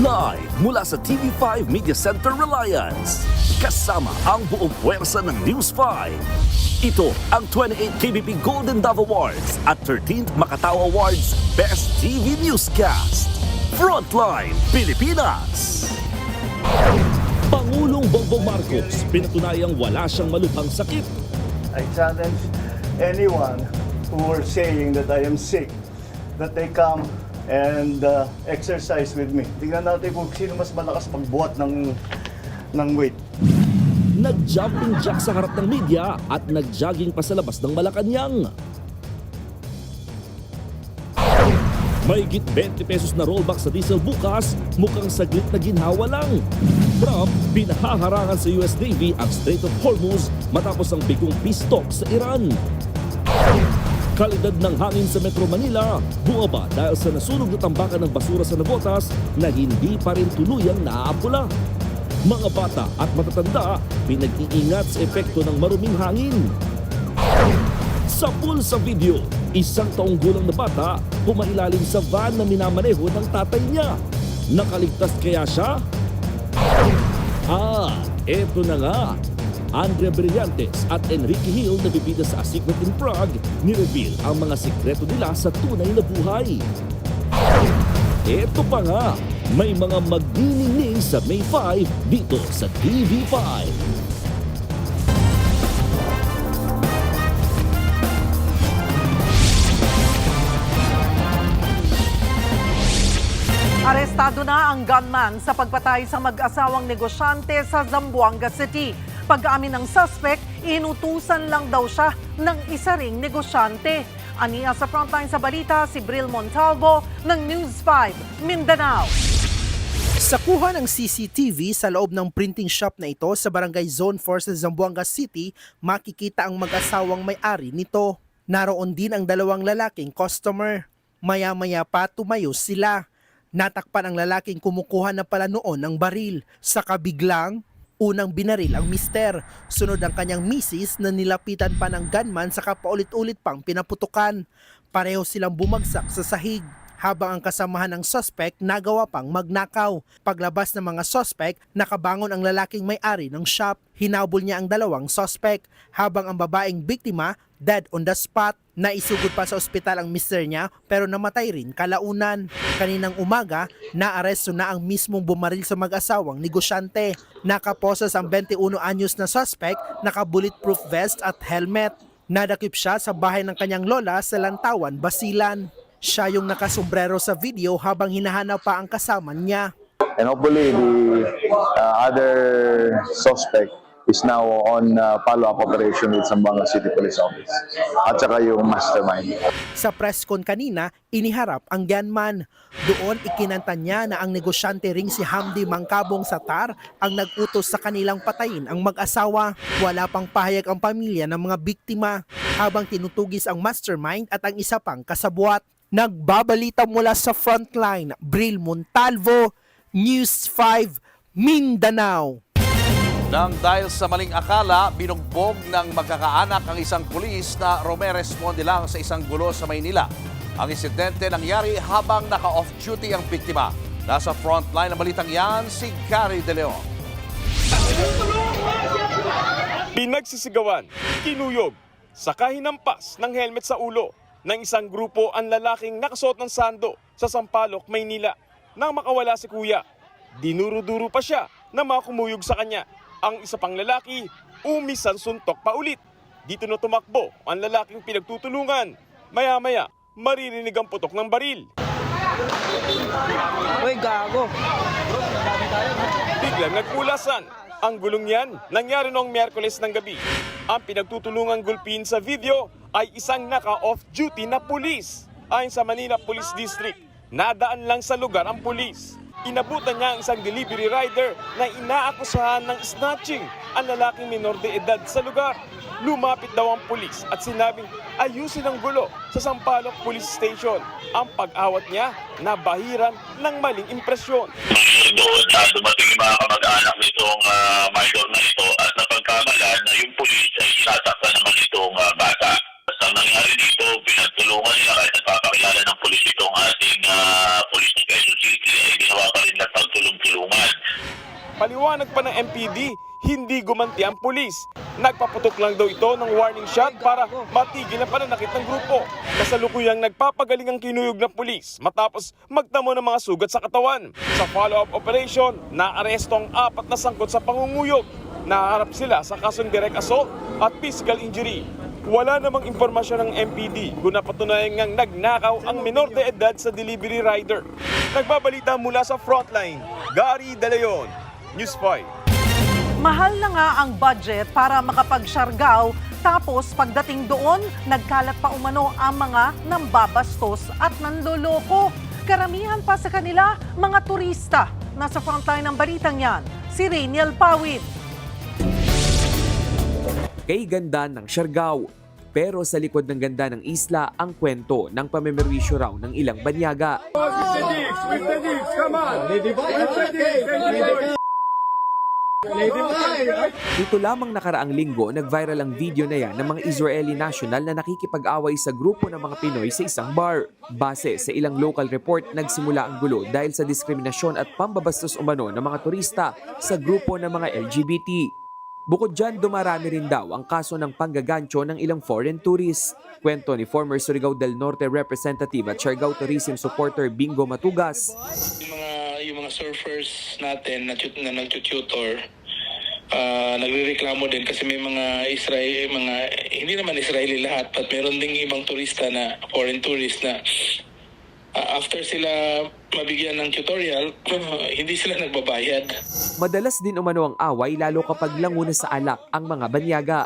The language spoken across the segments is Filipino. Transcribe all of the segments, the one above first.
Live mula sa TV5 Media Center Reliance. Kasama ang buong puwersa ng News 5. Ito ang 28th KBP Golden Dove Awards at 13th Makatao Awards Best TV Newscast. Frontline Pilipinas! Pangulong Bongbong Marcos pinatunayang wala siyang malubhang sakit. I challenge anyone who are saying that I am sick, that they come and exercise with me. Tingnan natin kung sino mas malakas magbuhat ng weight. Nag-jumping jack sa harap ng media at nag-jogging pa sa labas ng Malacanang. Mahigit 20 pesos na rollback sa diesel bukas, mukhang saglit na ginhawa lang. Trump, pinahaharangan sa US Navy ang Strait of Hormuz matapos ang bigong peace talk sa Iran. Kalidad ng hangin sa Metro Manila, bumaba dahil sa nasunog na tambakan ng basura sa Navotas na hindi pa rin tuluyang naaapula. Mga bata at matatanda, pinag-iingat sa epekto ng maruming hangin. Sa pool sa video, isang taong gulang na bata pumailalim sa van na minamaneho ng tatay niya. Nakaligtas kaya siya? Eto na nga. Andrea Brillantes at Enrique Hill na bibida sa A Secret in Prague ni-reveal ang mga sikreto nila sa tunay na buhay. Eto pa nga, may mga magniningning sa May 5 dito sa TV5. Arestado na ang gunman sa pagpatay sa mag-asawang negosyante sa Zamboanga City. Pag-aamin ng suspect, inutusan lang daw siya ng isa ring negosyante. Aniya sa frontline sa balita si Bril Montalvo ng News 5, Mindanao. Sa kuha ng CCTV sa loob ng printing shop na ito sa Barangay Zone 4 sa Zamboanga City, makikita ang mag-asawang may-ari nito. Naroon din ang dalawang lalaking customer. Maya-maya pa tumayo sila. Natakpan ang lalaking kumukuha na pala noon ng baril. Sa kabiglang, unang binaril ang mister. Sunod ang kanyang misis na nilapitan pa ng gunman saka paulit-ulit pang pinaputukan. Pareho silang bumagsak sa sahig. Habang ang kasamahan ng suspect nagawa pang magnakaw. Paglabas ng mga suspect, nakabangon ang lalaking may-ari ng shop. Hinabol niya ang dalawang suspect. Habang ang babaeng biktima, dead on the spot. Naisugod pa sa ospital ang mister niya pero namatay rin kalaunan. Kaninang umaga, naaresto na ang mismong bumaril sa mag-asawang negosyante. Nakaposas ang 21 anyos na suspect, naka-bulletproof vest at helmet. Nadakip siya sa bahay ng kanyang lola sa Lantawan, Basilan. Siya yung nakasombrero sa video habang hinahanap pa ang kasama niya. And hopefully the other suspect is now on follow-up operation with Zamboanga City Police Office at saka yung mastermind. Sa press con kanina, iniharap ang gunman. Doon ikinanta niya na ang negosyante ring si Hamdi Mangkabong Satar ang nag-utos sa kanilang patayin ang mag-asawa. Wala pang pahayag ang pamilya ng mga biktima habang tinutugis ang mastermind at ang isa pang kasabwat. Nagbabalita mula sa frontline, Bril Montalvo, News 5, Mindanao. Nang dahil sa maling akala, binugbog ng magkakaanak ang isang pulis na rumeresponde lang sa isang gulo sa Maynila. Ang insidente nangyari habang naka-off-duty ang biktima. Nasa frontline ng balitang yan, si Gary De Leon. Pinagsisigawan, kinuyog, saka hinampas ng helmet sa ulo ng isang grupo ang lalaking nakasuot ng sando sa Sampaloc, Maynila. Nang makawala si kuya, dinuro-duro pa siya na makumuyog sa kanya. Ang isa pang lalaki, umisan suntok pa ulit. Dito na tumakbo ang lalaking pinagtutulungan. Maya-maya, maririnig ang putok ng baril. Uy, gago! Biglang nagpulasan. Ang gulong yan nangyari noong Miyerkules ng gabi. Ang pinagtutulungang gulpin sa video ay isang naka-off-duty na pulis. Ayon sa Manila Police District, nadaan lang sa lugar ang pulis. Inabutan niya ang isang delivery rider na inaakusahan ng snatching ang lalaking minor de edad sa lugar. Lumapit daw ang pulis at sinabing ayusin ang gulo sa Sampaloc Police Station. Ang pag-awat niya nabahiran ng maling impresyon. Doon dumating yung mga kamag-anak nitong minor na ito at napagkamalan na yung pulis ay sinasaktan naman itong bata. Sa nangyari dito, pinagtulungan nila kahit nagpapakilala ng pulis itong ating pulis ng Quezon City ay ginawa pa rin nagpagtulungan Paliwanag pa ng MPD, hindi gumanti ang pulis. Nagpaputok lang daw ito ng warning shot para matigil ang pananakit ng grupo. Kasalukuyang nagpapagaling ang kinuyog ng pulis matapos magtamo ng mga sugat sa katawan. Sa follow-up operation, naaresto ang 4 na sangkot sa pangunguyog. Naharap sila sa kasong direct assault at physical injury. Wala namang impormasyon ng MPD kung napatunayan ngang nagnakaw ang menor de edad sa delivery rider. Nagbabalita mula sa Frontline, Gary De Leon, News 5. Mahal na nga ang budget para makapag-Siargao, tapos pagdating doon, nagkalat pa umano ang mga nambabastos at nanloloko. Karamihan pa sa kanila, mga turista. Nasa frontline ng balitang yan, si Rainiel Pawid. Kay ganda ng Siargao. Pero sa likod ng ganda ng isla ang kwento ng pamimerwisyo raw ng ilang banyaga. Dito lamang nakaraang linggo, nag-viral ang video na yan ng mga Israeli national na nakikipag-away sa grupo ng mga Pinoy sa isang bar. Base sa ilang local report, nagsimula ang gulo dahil sa diskriminasyon at pambabastos umano ng mga turista sa grupo ng mga LGBT. Bukod dyan, dumarami rin daw ang kaso ng panggagancho ng ilang foreign tourists. Kwento ni former Surigao del Norte representative at Siargao tourism supporter Bingo Matugas. Yung mga surfers natin na nagtututor, nagrereklamo din kasi may mga hindi naman Israeli lahat, but meron ding ibang turista na foreign tourist na after sila mabigyan ng tutorial, hindi sila nagbabayad. Madalas din umano ang away lalo kapag languna sa alak ang mga banyaga.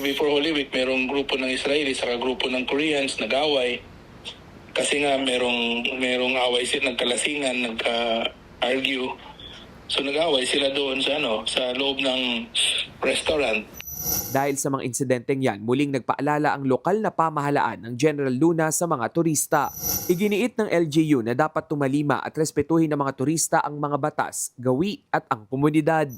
Before Holy Week, merong grupo ng Israeli saka grupo ng Koreans nag-away. Kasi nga merong away sila, nagkalasingan, nagka-argue. So nag-away sila doon sa loob ng restaurant. Dahil sa mga insidenteng yan, muling nagpaalala ang lokal na pamahalaan ng General Luna sa mga turista. Iginiit ng LGU na dapat tumalima at respetuhin ng mga turista ang mga batas, gawi at ang komunidad.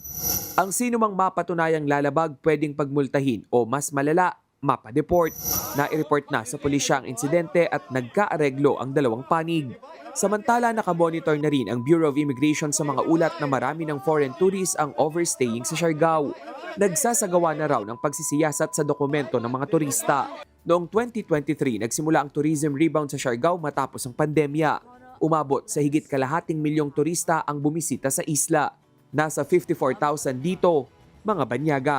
Ang sinumang mapatunayang lalabag pwedeng pagmultahin o mas malala, mapadeport. Nai-report na sa pulisya ang insidente at nagkaareglo ang dalawang panig. Samantala, nakamonitor na rin ang Bureau of Immigration sa mga ulat na marami ng foreign tourists ang overstaying sa Siargao. Nagsasagawa na raw ng pagsisiyasat sa dokumento ng mga turista. Noong 2023, nagsimula ang tourism rebound sa Siargao matapos ang pandemya. Umabot sa higit 250,000 turista ang bumisita sa isla. Nasa 54,000 dito, mga banyaga.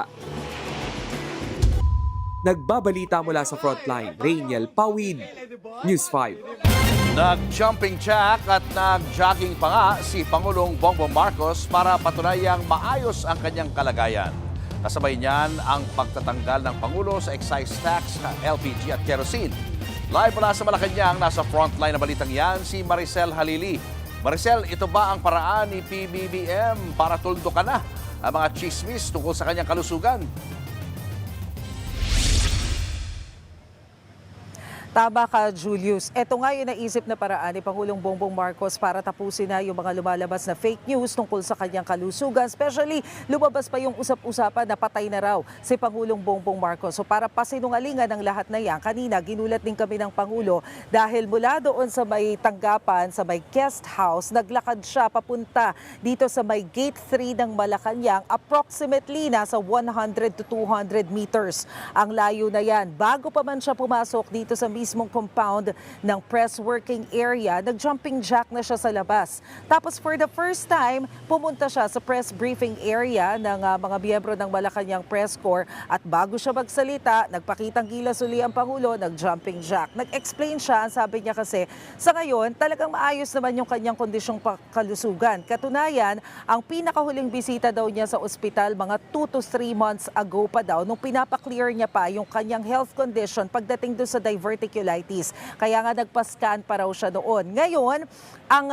Nagbabalita mula sa Frontline, Rainiel Pawid, News 5. Nag-jumping jack at nag-jogging pa nga si Pangulong Bongbong Marcos para patunayang maayos ang kanyang kalagayan. Kasabay niyan ang pagtatanggal ng Pangulo sa excise tax, LPG at kerosene. Live mula sa Malacanang, nasa frontline na balitang yan, si Maricel Halili. Maricel, ito ba ang paraan ni PBBM para tuldukan na ang mga chismis tungkol sa kanyang kalusugan? Tama ka, Julius. Ito nga yung naisip na paraan ni Pangulong Bongbong Marcos para tapusin na yung mga lumalabas na fake news tungkol sa kanyang kalusugan. Especially, lumabas pa yung usap-usapan na patay na raw si Pangulong Bongbong Marcos. So para pasinungalingan ng lahat na yan, kanina ginulat din kami ng Pangulo dahil mula doon sa may tanggapan, sa may guest house, naglakad siya papunta dito sa may gate 3 ng Malacanang, approximately nasa 100 to 200 meters. Ang layo na yan. Bago pa man siya pumasok dito sa mismong compound ng press working area, nag-jumping jack na siya sa labas. Tapos for the first time, pumunta siya sa press briefing area ng mga miyembro ng Malacanang Press Corps at bago siya magsalita, nagpakitang gilas uli ang Pangulo, nag-jumping jack. Nag-explain siya, ang sabi niya kasi, sa ngayon, talagang maayos naman yung kanyang kondisyong kalusugan. Katunayan, ang pinakahuling bisita daw niya sa ospital mga 2 to 3 months ago pa daw, nung pinapaklear niya pa yung kanyang health condition pagdating doon sa diverticulitis. Kaya nga nagpa-scan pa raw siya noon. Ngayon, ang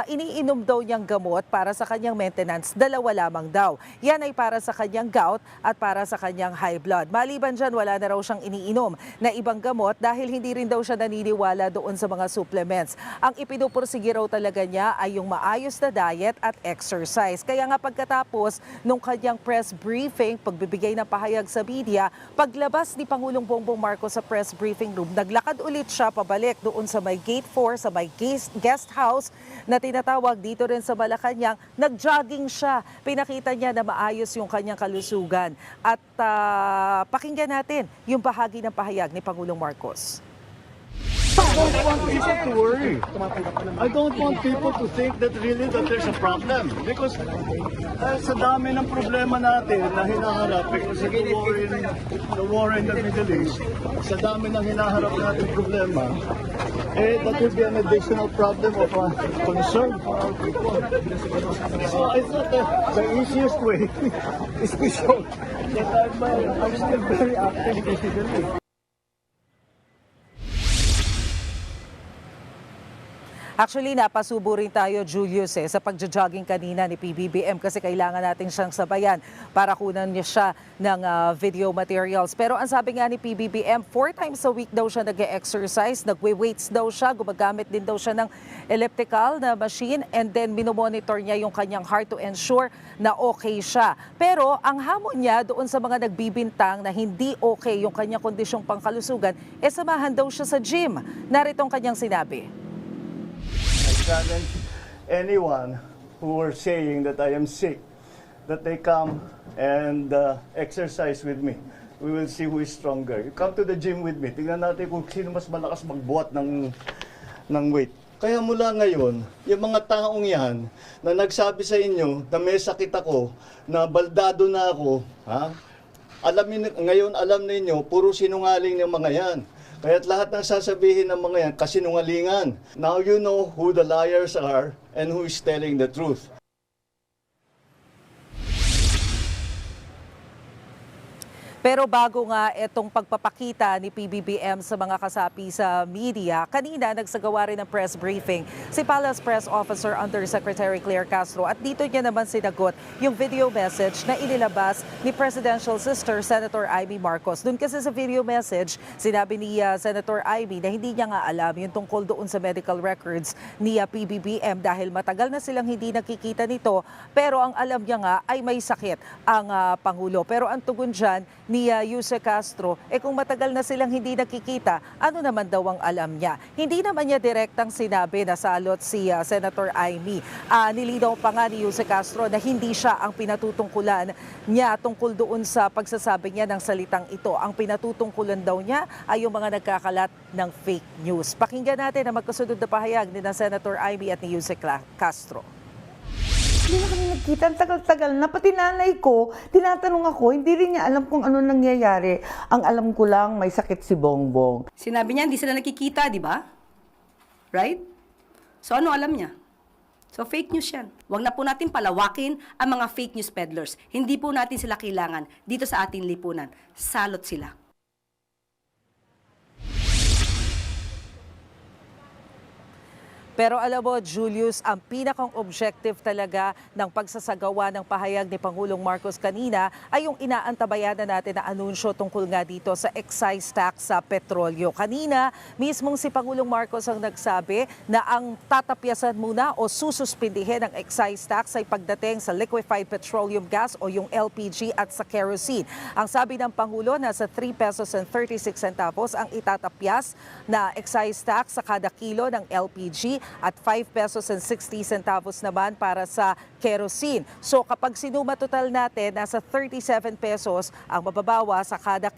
iniinom daw niyang gamot para sa kanyang maintenance, 2 lamang daw. Yan ay para sa kanyang gout at para sa kanyang high blood. Maliban dyan, wala na raw siyang iniinom na ibang gamot dahil hindi rin daw siya naniniwala doon sa mga supplements. Ang ipinupursige raw talaga niya ay yung maayos na diet at exercise. Kaya nga pagkatapos nung kanyang press briefing, pagbibigay ng pahayag sa media, paglabas ni Pangulong Bongbong Marcos sa press briefing room, naglakad naglalakad ulit siya pabalik doon sa may Gate 4, sa may guest house na tinatawag dito rin sa Malacanang. Nag-jogging siya. Pinakita niya na maayos yung kanyang kalusugan. At pakinggan natin yung bahagi ng pahayag ni Pangulong Marcos. I don't want people to worry. I don't want people to think that really that there's a problem. Because sa dami ng problema natin na hinaharap, because of the war in the Middle East, sa dami ng hinaharap natin problema, that will be an additional problem of concern for our people. So I thought that the easiest way is to show that I'm still very active physically. Actually, napasubo rin tayo, Julius, sa pagja-jogging kanina ni PBBM kasi kailangan natin siyang sabayan para kunan niya siya ng video materials. Pero ang sabi nga ni PBBM, 4 times a week daw siya nag-exercise, nagwe-weights daw siya, gumagamit din daw siya ng elliptical na machine, and then minomonitor niya yung kanyang heart to ensure na okay siya. Pero ang hamon niya doon sa mga nagbibintang na hindi okay yung kanyang kondisyong pangkalusugan, samahan daw siya sa gym. Narito ang kanyang sinabi. I challenge anyone who are saying that I am sick, that they come and exercise with me. We will see who is stronger. You come to the gym with me. Tingnan natin kung sino mas malakas magbuhat ng weight. Kaya mula ngayon, yung mga taong yan na nagsabi sa inyo na may sakit ako, na baldado na ako, ngayon alam ninyo, puro sinungaling ng mga yan. Kaya't lahat ng sasabihin ng mga yan, kasinungalingan. Now you know who the liars are and who is telling the truth. Pero bago nga itong pagpapakita ni PBBM sa mga kasapi sa media, kanina nagsagawa rin ng press briefing si Palace Press Officer Undersecretary Claire Castro at dito niya naman sinagot yung video message na inilabas ni Presidential Sister Senator Amy Marcos. Doon kasi sa video message, sinabi ni Senator Amy na hindi niya nga alam yung tungkol doon sa medical records ni PBBM dahil matagal na silang hindi nakikita nito, pero ang alam niya nga ay may sakit ang Pangulo. Pero ang tugon dyan ni Yuse Castro, kung matagal na silang hindi nakikita, ano naman daw ang alam niya? Hindi naman niya direktang sinabi na salot si Senator Amy. Nilinaw pa nga ni Yuse Castro na hindi siya ang pinatutungkulan niya tungkol doon sa pagsasabi niya ng salitang ito. Ang pinatutungkulan daw niya ay yung mga nagkakalat ng fake news. Pakinggan natin ang magkasunod na pahayag ni Senator Amy at ni Yuse Castro. Hindi na kami nagkita. Ang tagal-tagal na. Pati nanay ko, tinatanong ako, hindi rin niya alam kung ano nangyayari. Ang alam ko lang, may sakit si Bongbong. Sinabi niya, hindi sila nakikita, di ba? Right? So ano alam niya? So fake news yan. Huwag na po natin palawakin ang mga fake news peddlers. Hindi po natin sila kailangan dito sa ating lipunan. Salot sila. Pero alam mo, Julius, ang pinakang objective talaga ng pagsasagawa ng pahayag ni Pangulong Marcos kanina ay yung inaantabayan na natin na anunsyo tungkol nga dito sa excise tax sa petrolyo. Kanina, mismong si Pangulong Marcos ang nagsabi na ang tatapyasan muna o sususpindihin ng excise tax ay pagdating sa liquefied petroleum gas o yung LPG at sa kerosene. Ang sabi ng Pangulo, nasa 3 pesos and 36 centavos ang itatapyas na excise tax sa kada kilo ng LPG at 5 pesos and 60 centavos naman para sa kerosene. So kapag sinuma total natin, nasa 37 pesos ang mababawa sa kada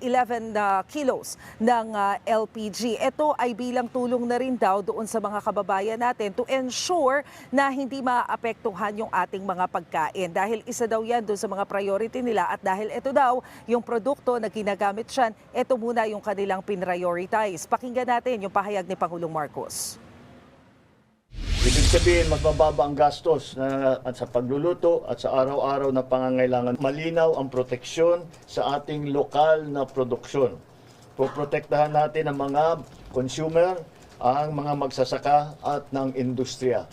11 kilos ng LPG. Ito ay bilang tulong na rin daw doon sa mga kababayan natin to ensure na hindi maapektuhan yung ating mga pagkain. Dahil isa daw yan doon sa mga priority nila at dahil ito daw yung produkto na ginagamit dyan, ito muna yung kanilang pinrioritize. Pakinggan natin yung pahayag ni Pangulong Marcos. Ibig sabihin, magbababa ang gastos at sa pagluluto at sa araw-araw na pangangailangan. Malinaw ang proteksyon sa ating lokal na produksyon. Poprotektahan natin ang mga consumer, ang mga magsasaka at ng industriya.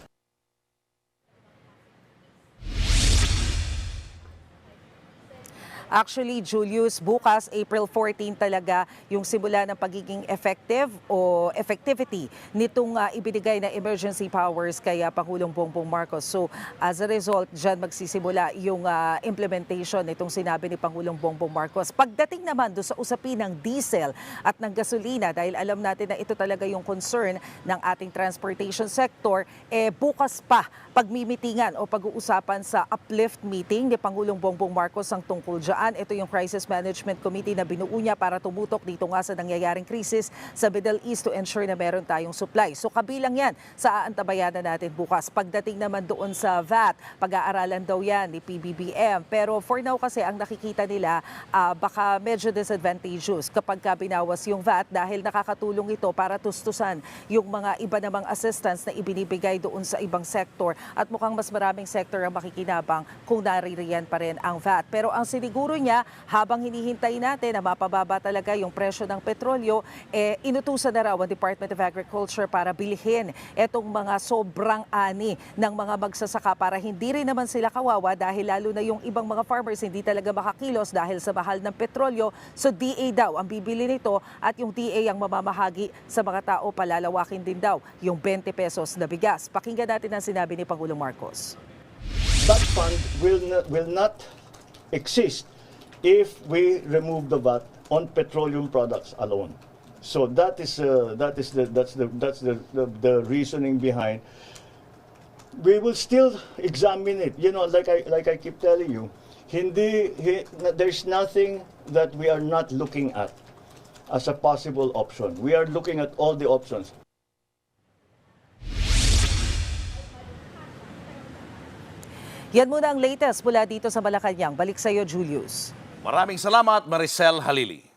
Actually, Julius, bukas, April 14 talaga yung simula ng pagiging effective o effectivity nitong ibinigay na emergency powers kay Pangulong Bongbong Marcos. So, as a result, dyan magsisimula yung implementation nitong sinabi ni Pangulong Bongbong Marcos. Pagdating naman doon sa usapin ng diesel at ng gasolina, dahil alam natin na ito talaga yung concern ng ating transportation sector, bukas pa pagmimitingan o pag-uusapan sa uplift meeting ni Pangulong Bongbong Marcos ang tungkol dyan. Ito yung Crisis Management Committee na binuo niya para tumutok dito nga sa nangyayaring krisis sa Middle East to ensure na meron tayong supply. So kabilang yan sa aantabayanan natin bukas. Pagdating naman doon sa VAT, pag-aaralan daw yan ni PBBM. Pero for now kasi ang nakikita nila baka medyo disadvantageous kapag binawas yung VAT dahil nakakatulong ito para tustusan yung mga iba namang assistance na ibinibigay doon sa ibang sektor. At mukhang mas maraming sektor ang makikinabang kung naririyan pa rin ang VAT. Pero ang siniguro niya, habang hinihintay natin na mapababa talaga yung presyo ng petrolyo, inutusan na raw ang Department of Agriculture para bilhin etong mga sobrang ani ng mga magsasaka para hindi rin naman sila kawawa dahil lalo na yung ibang mga farmers hindi talaga makakilos dahil sa mahal ng petrolyo. So DA daw ang bibili nito at yung DA ang mamamahagi sa mga tao, palalawakin din daw yung 20 pesos na bigas. Pakinggan natin ang sinabi ni Pangulong Marcos. That fund will not exist if we remove the VAT on petroleum products alone. So that's the reasoning behind. We will still examine it. You know, like I keep telling you, there's nothing that we are not looking at as a possible option. We are looking at all the options. Yan muna ang latest mula dito sa Malacanang. Balik sa iyo, Julius. Maraming salamat, Maricel Halili.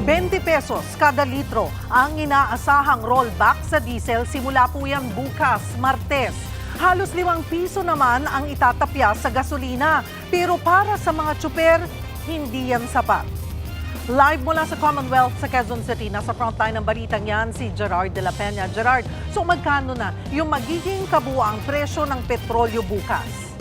20 pesos kada litro ang inaasahang rollback sa diesel simula po yan bukas, Martes. Halos 5 piso naman ang itatapya sa gasolina. Pero para sa mga tsuper, hindi yan sapat. Live mula sa Commonwealth sa Quezon City, nasa frontline ng balitang yan si Gerard de la Peña. Gerard, so magkano na yung magiging kabuuang presyo ng petrolyo bukas?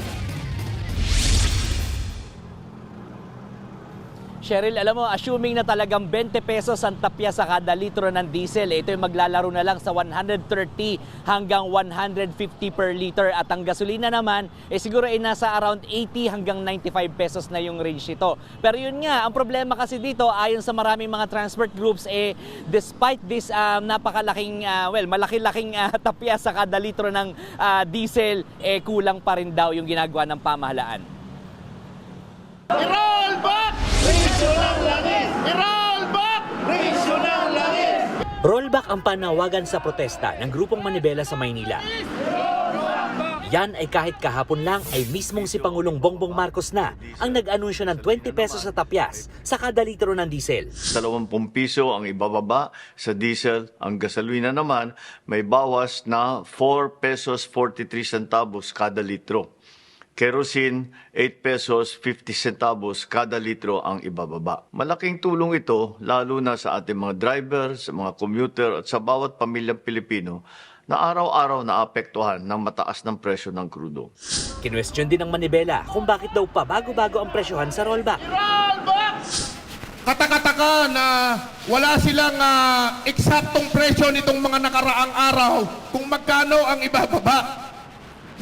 Cheryl, alam mo, assuming na talagang 20 pesos ang tapya sa kada litro ng diesel, ito yung maglalaro na lang sa 130 hanggang 150 per liter. At ang gasolina naman, siguro ay nasa around 80 hanggang 95 pesos na yung range ito. Pero yun nga, ang problema kasi dito, ayon sa maraming mga transport groups, despite this napakalaking, malaki-laking tapya sa kada litro ng diesel, kulang pa rin daw yung ginagawa ng pamahalaan. I-roll back! Presyo ng langis! I-roll back! Presyo ng langis! Rollback ang panawagan sa protesta ng grupong Manibela sa Maynila. Yan ay kahit kahapon lang ay mismong si Pangulong Bongbong Marcos na ang nag-anunsyo ng 20 pesos sa tapyas sa kada litro ng diesel. 20 piso ang ibababa sa diesel. Ang gasolina naman may bawas na 4 pesos 43 centavos kada litro. Kerosene, 8 pesos 50 centavos kada litro ang ibababa. Malaking tulong ito lalo na sa ating mga drivers, mga commuter at sa bawat pamilyang Pilipino na araw-araw naapektuhan ng mataas ng presyo ng krudo. Kinwestiyon din ng Manibela kung bakit daw pa bago-bago ang presyohan sa rollback. Katakataka na wala silang eksaktong presyo nitong mga nakaraang araw kung magkano ang ibababa.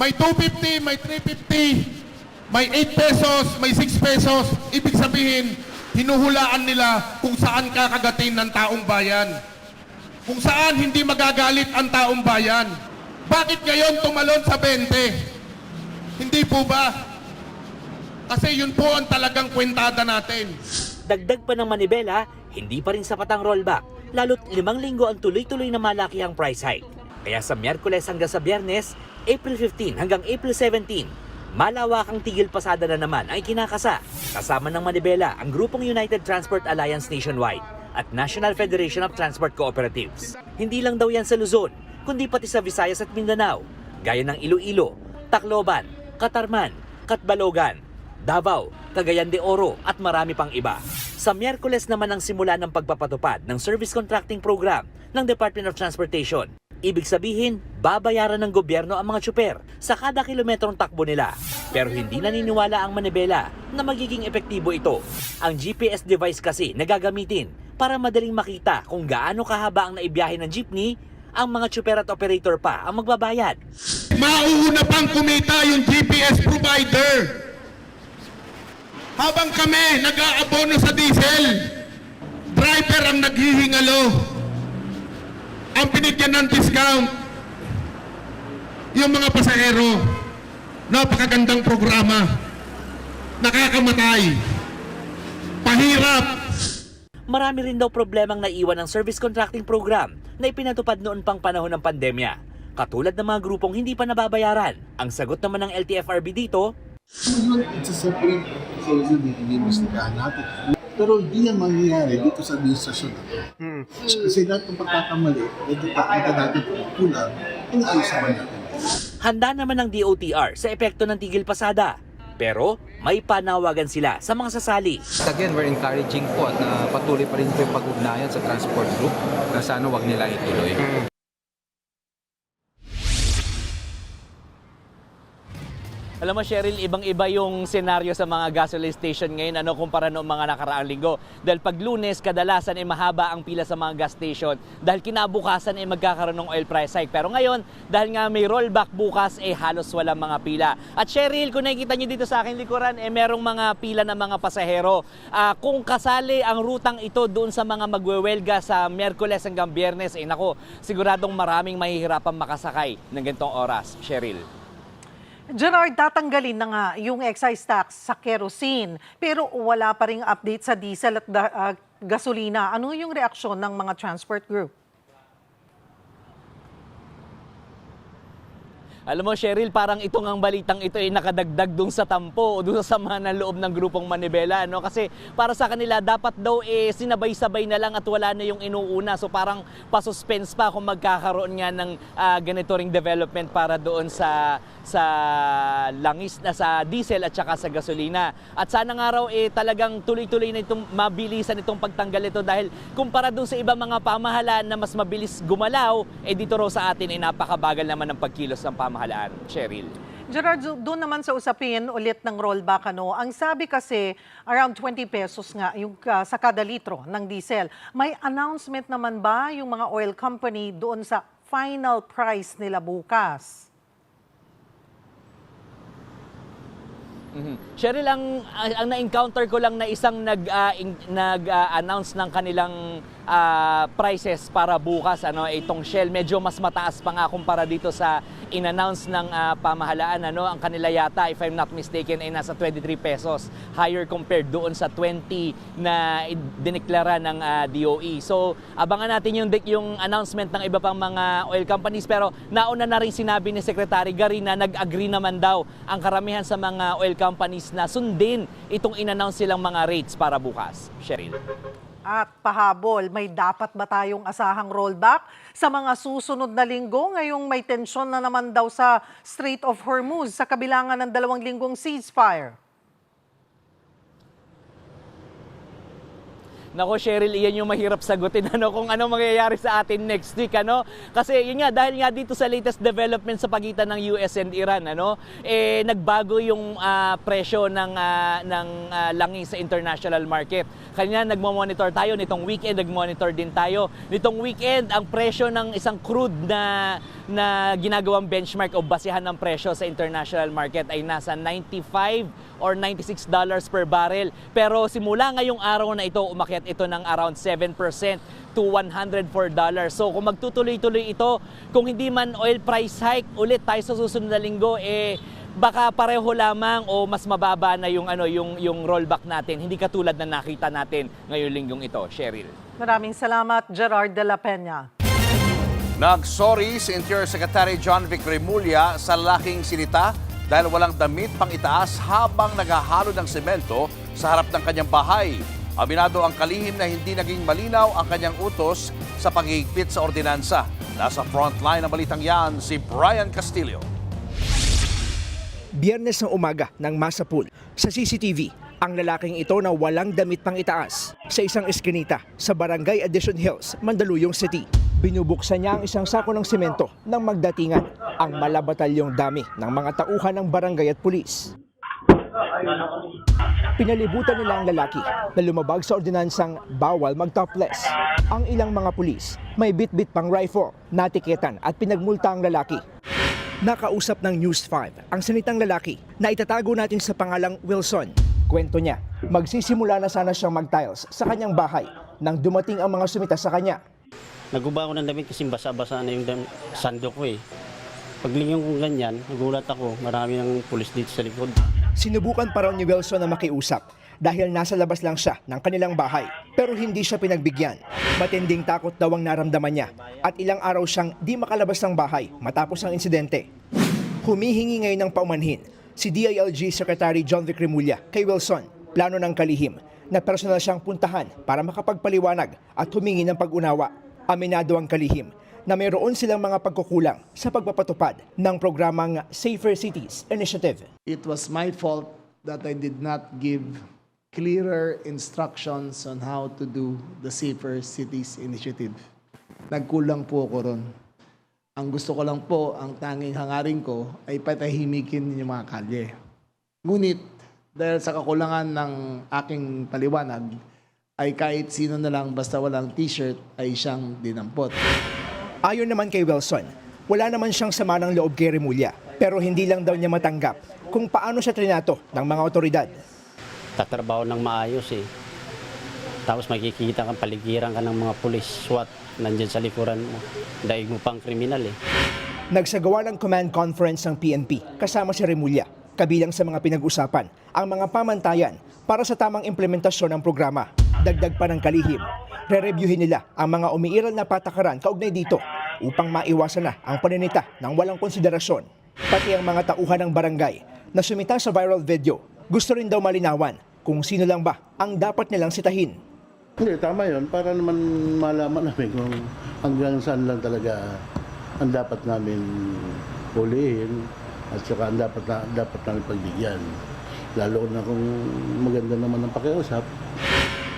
May 250, may 350, may 8 pesos, may 6 pesos. Ibig sabihin, hinuhulaan nila kung saan kakagatin ng taong bayan. Kung saan hindi magagalit ang taong bayan. Bakit ngayon tumalon sa 20? Hindi po ba? Kasi yun po ang talagang kwentada natin. Dagdag pa ng Manibela, hindi pa rin sapat ang rollback, lalo't 5 linggo ang tuloy-tuloy na malakihang price hike. Kaya sa Miyerkules hanggang sa Biyernes, April 15 hanggang April 17, malawakang tigil pasada na naman ay kinakasa. Kasama ng Manibela ang grupong United Transport Alliance Nationwide at National Federation of Transport Cooperatives. Hindi lang daw yan sa Luzon, kundi pati sa Visayas at Mindanao, gaya ng Iloilo, Tacloban, Catarman, Catbalogan, Davao, Cagayan de Oro at marami pang iba. Sa Miyerkules naman ang simula ng pagpapatupad ng Service Contracting Program ng Department of Transportation. Ibig sabihin, babayaran ng gobyerno ang mga tsuper sa kada kilometrong takbo nila. Pero hindi naniniwala ang Manibela na magiging epektibo ito. Ang GPS device kasi na gagamitin para madaling makita kung gaano kahaba ang naibiyahe ng jeepney, ang mga tsuper at operator pa ang magbabayad. Mauuna pang kumita yung GPS provider. Habang kami nag-aabono sa diesel, driver ang naghihingalo. Ang binigyan ng discount, yung mga pasahero. Napakagandang programa. Nakakamatay. Pahirap. Marami rin daw problemang naiwan ng service contracting program na ipinatupad noon pang panahon ng pandemya. Katulad ng mga grupong hindi pa nababayaran. Ang sagot naman ng LTFRB dito, it's a separate policy na inimbestigahan natin. Pero hindi yan mangyayari dito sa administrasyon na ito. Kasi lahat ng pagkakamali, ito natin kulang, inaayos naman natin. handa naman ng DOTR sa epekto ng tigil pasada. Pero may panawagan sila sa mga sasali. Again, we're encouraging po at patuloy pa rin po yung pag-ugnayan sa transport group na sana wag nila ituloy. Alam mo, Cheryl, ibang-iba yung senaryo sa mga gasoline station ngayon kumpara noong mga nakaraang linggo. Dahil pag Lunes, kadalasan mahaba ang pila sa mga gas station dahil kinabukasan magkakaroon ng oil price hike. Pero ngayon, dahil nga may rollback bukas, halos walang mga pila. At Cheryl, kung nakikita nyo dito sa aking likuran, merong mga pila ng mga pasahero. Kung kasali ang rutang ito doon sa mga magwewelga sa Miyerkules hanggang Biyernes, nako, siguradong maraming mahihirapang makasakay ng ganitong oras. Cheryl. Gerard, tatanggalin na nga yung excise tax sa kerosene pero wala pa ring update sa diesel at gasolina. Ano yung reaksyon ng mga transport group? Alam mo, Cheryl, parang itong ang balitang ito ay nakadagdag dun sa tampo o dun sa sama ng loob ng grupong Manibela. Kasi para sa kanila, dapat daw sinabay-sabay na lang at wala na yung inuuna. So parang pasuspense pa kung magkakaroon nga ng ganito ring development para doon sa langis na sa diesel at saka sa gasolina. At sana nga raw talagang tuloy-tuloy na itong mabilisan itong pagtanggal ito dahil kumpara doon sa ibang mga pamahalaan na mas mabilis gumalaw, dito raw sa atin napakabagal naman ng pagkilos ng pamahalaan. Cheryl. Gerard, doon naman sa usapin ulit ng rollback, ang sabi kasi around 20 pesos nga yung sa kada litro ng diesel. May announcement naman ba yung mga oil company doon sa final price nila bukas? Cheryl, ang na-encounter ko lang na isang nag-announce ng kanilang prices para bukas, itong Shell. Medyo mas mataas pa nga kumpara dito sa in-announce ng pamahalaan. Ang kanila yata, if I'm not mistaken, ay nasa 23 pesos. Higher compared doon sa 20 na dineklara ng DOE. So, abangan natin yung announcement ng iba pang mga oil companies. Pero nauna na rin sinabi ni Secretary Gary na nag-agree naman daw ang karamihan sa mga oil companies na sundin itong in-announce silang mga rates para bukas. Cheryl. At pahabol, may dapat ba tayong asahang rollback sa mga susunod na linggo ngayong may tensyon na naman daw sa Strait of Hormuz sa kabilangan ng 2 linggong ceasefire? Nako, Cheryl, iyan yung mahirap sagutin kung ano mangyayari sa atin next week. Kasi yun nga, dahil nga dito sa latest development sa pagitan ng US and Iran, nagbago yung presyo ng langis sa international market. Kanina nagmo-monitor tayo, nitong weekend nag-monitor din tayo. Nitong weekend, ang presyo ng isang crude na ginagawang benchmark o basihan ng presyo sa international market ay nasa $95 or $96 per barrel. Pero simula ngayong araw na ito, umakyat ito ng around 7% to $104. So kung magtutuloy-tuloy ito, kung hindi man oil price hike ulit tayo sa susunod na linggo, baka pareho lamang o mas mababa na yung rollback natin. Hindi katulad na nakita natin ngayong linggong ito. Cheryl. Maraming salamat, Gerard de la Peña. Nag-sorry si Interior Secretary John Vic Remulla sa lalaking sinita dahil walang damit pang itaas habang naghahalo ng semento sa harap ng kanyang bahay. Aminado ang kalihim na hindi naging malinaw ang kanyang utos sa paghihigpit sa ordinansa. Nasa frontline ng balitang yan si Brian Castillo. Biyernes ng umaga ng Masapul, sa CCTV, ang lalaking ito na walang damit pang itaas sa isang eskinita sa Barangay Addition Hills, Mandaluyong City. Binubuksan niya ang isang sako ng semento nang magdatingan ang malabatalyong dami ng mga tauhan ng barangay at pulis. Pinalibutan nila ang lalaki na lumabag sa ordinansang bawal mag-topless. Ang ilang mga pulis may bit-bit pang rifle, natiketan at pinagmulta ang lalaki. Nakausap ng News 5 ang sinitang lalaki na itatago natin sa pangalang Wilson. Kwento niya, magsisimula na sana siyang mag-tiles sa kanyang bahay nang dumating ang mga sumita sa kanya. Naguba ako ng damit kasi basa-basa na yung sando ko eh. Paglingon ko ganyan, nagulat ako, marami ng pulis dito sa likod. Sinubukan pa raw ni Wilson na makiusap dahil nasa labas lang siya ng kanilang bahay pero hindi siya pinagbigyan. Matinding takot daw ang naramdaman niya at ilang araw siyang di makalabas ng bahay matapos ang insidente. Humihingi ngayon ng paumanhin si DILG Secretary John Vic Remulla kay Wilson. Plano ng kalihim na personal siyang puntahan para makapagpaliwanag at humingi ng pag-unawa. Aminado ang kalihim na mayroon silang mga pagkukulang sa pagpapatupad ng programang Safer Cities Initiative. It was my fault that I did not give clearer instructions on how to do the Safer Cities Initiative. Nagkulang po ako ron. Ang gusto ko lang po, ang tanging hangarin ko ay patahimikin yung mga kalye. Ngunit, dahil sa kakulangan ng aking paliwanag, ay kahit sino na lang basta walang t-shirt ay siyang dinampot. Ayon naman kay Wilson, wala naman siyang sama ng loob kay Remulla, pero hindi lang daw niya matanggap kung paano siya trinato ng mga otoridad. Tatrabaho ng maayos eh. Tapos makikita kang paligiran ka ng mga pulis, SWAT, nandyan sa likuran mo. Daig mo pang kriminal eh. Nagsagawa ng command conference ng PNP kasama si Remulla. Kabilang sa mga pinag-usapan ang mga pamantayan para sa tamang implementasyon ng programa. Dagdag pa ng kalihim, re-reviewin nila ang mga umiiral na patakaran kaugnay dito upang maiwasan na ang paninita ng walang konsiderasyon. Pati ang mga tauhan ng barangay na sumita sa viral video, gusto rin daw malinawan kung sino lang ba ang dapat nilang sitahin. Hindi, tama yun. Para naman malaman namin kung hanggang saan lang talaga ang dapat namin hulihin at saka ang dapat namin pagbigyan. Lalo na kung maganda naman ang pakiusap.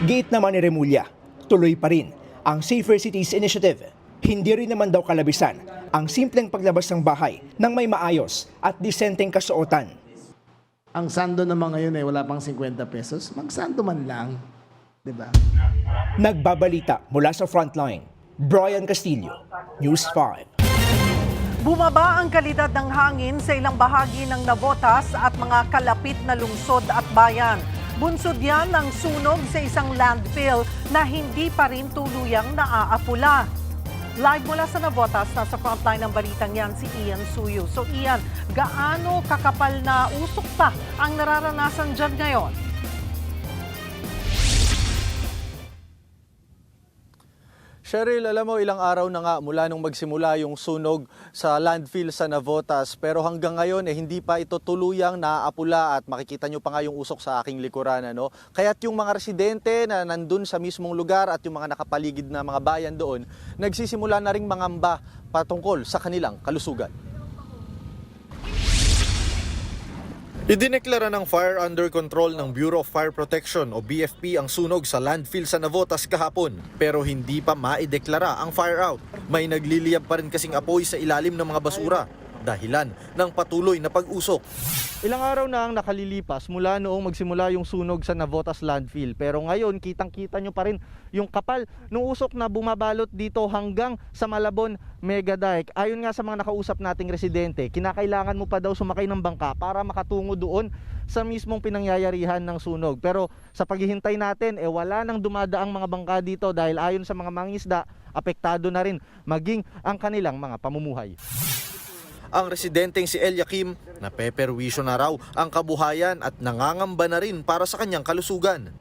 Giit naman ni Remulla, tuloy pa rin ang Safer Cities Initiative. Hindi rin naman daw kalabisan ang simpleng paglabas ng bahay nang may maayos at disenteng kasuotan. Ang sando naman ngayon ay wala pang 50 pesos. Magsando man lang. Diba? Nagbabalita mula sa frontline, Brian Castillo, News 5. Bumaba ang kalidad ng hangin sa ilang bahagi ng Navotas at mga kalapit na lungsod at bayan. Bunsod yan ng sunog sa isang landfill na hindi pa rin tuluyang naaapula. Live mula sa Navotas, nasa frontline ng balitang yan si Ian Suyo. So Ian, gaano kakapal na usok pa ang nararanasan dyan ngayon? Cheryl, alam mo, ilang araw na nga mula nung magsimula yung sunog sa landfill sa Navotas, pero hanggang ngayon hindi pa ito tuluyang naaapula at makikita nyo pa nga yung usok sa aking likuran. Ano? Kaya't yung mga residente na nandun sa mismong lugar at yung mga nakapaligid na mga bayan doon, nagsisimula na ring mangamba patungkol sa kanilang kalusugan. Idineklara ng Fire Under Control ng Bureau of Fire Protection o BFP ang sunog sa landfill sa Navotas kahapon, pero hindi pa maideklara ang fire out. May nagliliyab pa rin kasing apoy sa ilalim ng mga basura, dahilan ng patuloy na pag-usok. Ilang araw na ang nakalilipas mula noong magsimula yung sunog sa Navotas landfill, pero ngayon kitang-kita nyo pa rin yung kapal ng usok na bumabalot dito hanggang sa Malabon Mega Dike. Ayon nga sa mga nakausap nating residente, kinakailangan mo pa daw sumakay ng bangka para makatungo doon sa mismong pinangyayarihan ng sunog. Pero sa paghihintay natin, wala nang dumadaang mga bangka dito dahil ayon sa mga mangingisda, apektado na rin maging ang kanilang mga pamumuhay. Ang residenteng si Eliakim, napeperwisyo na raw ang kabuhayan at nangangamba na rin para sa kanyang kalusugan.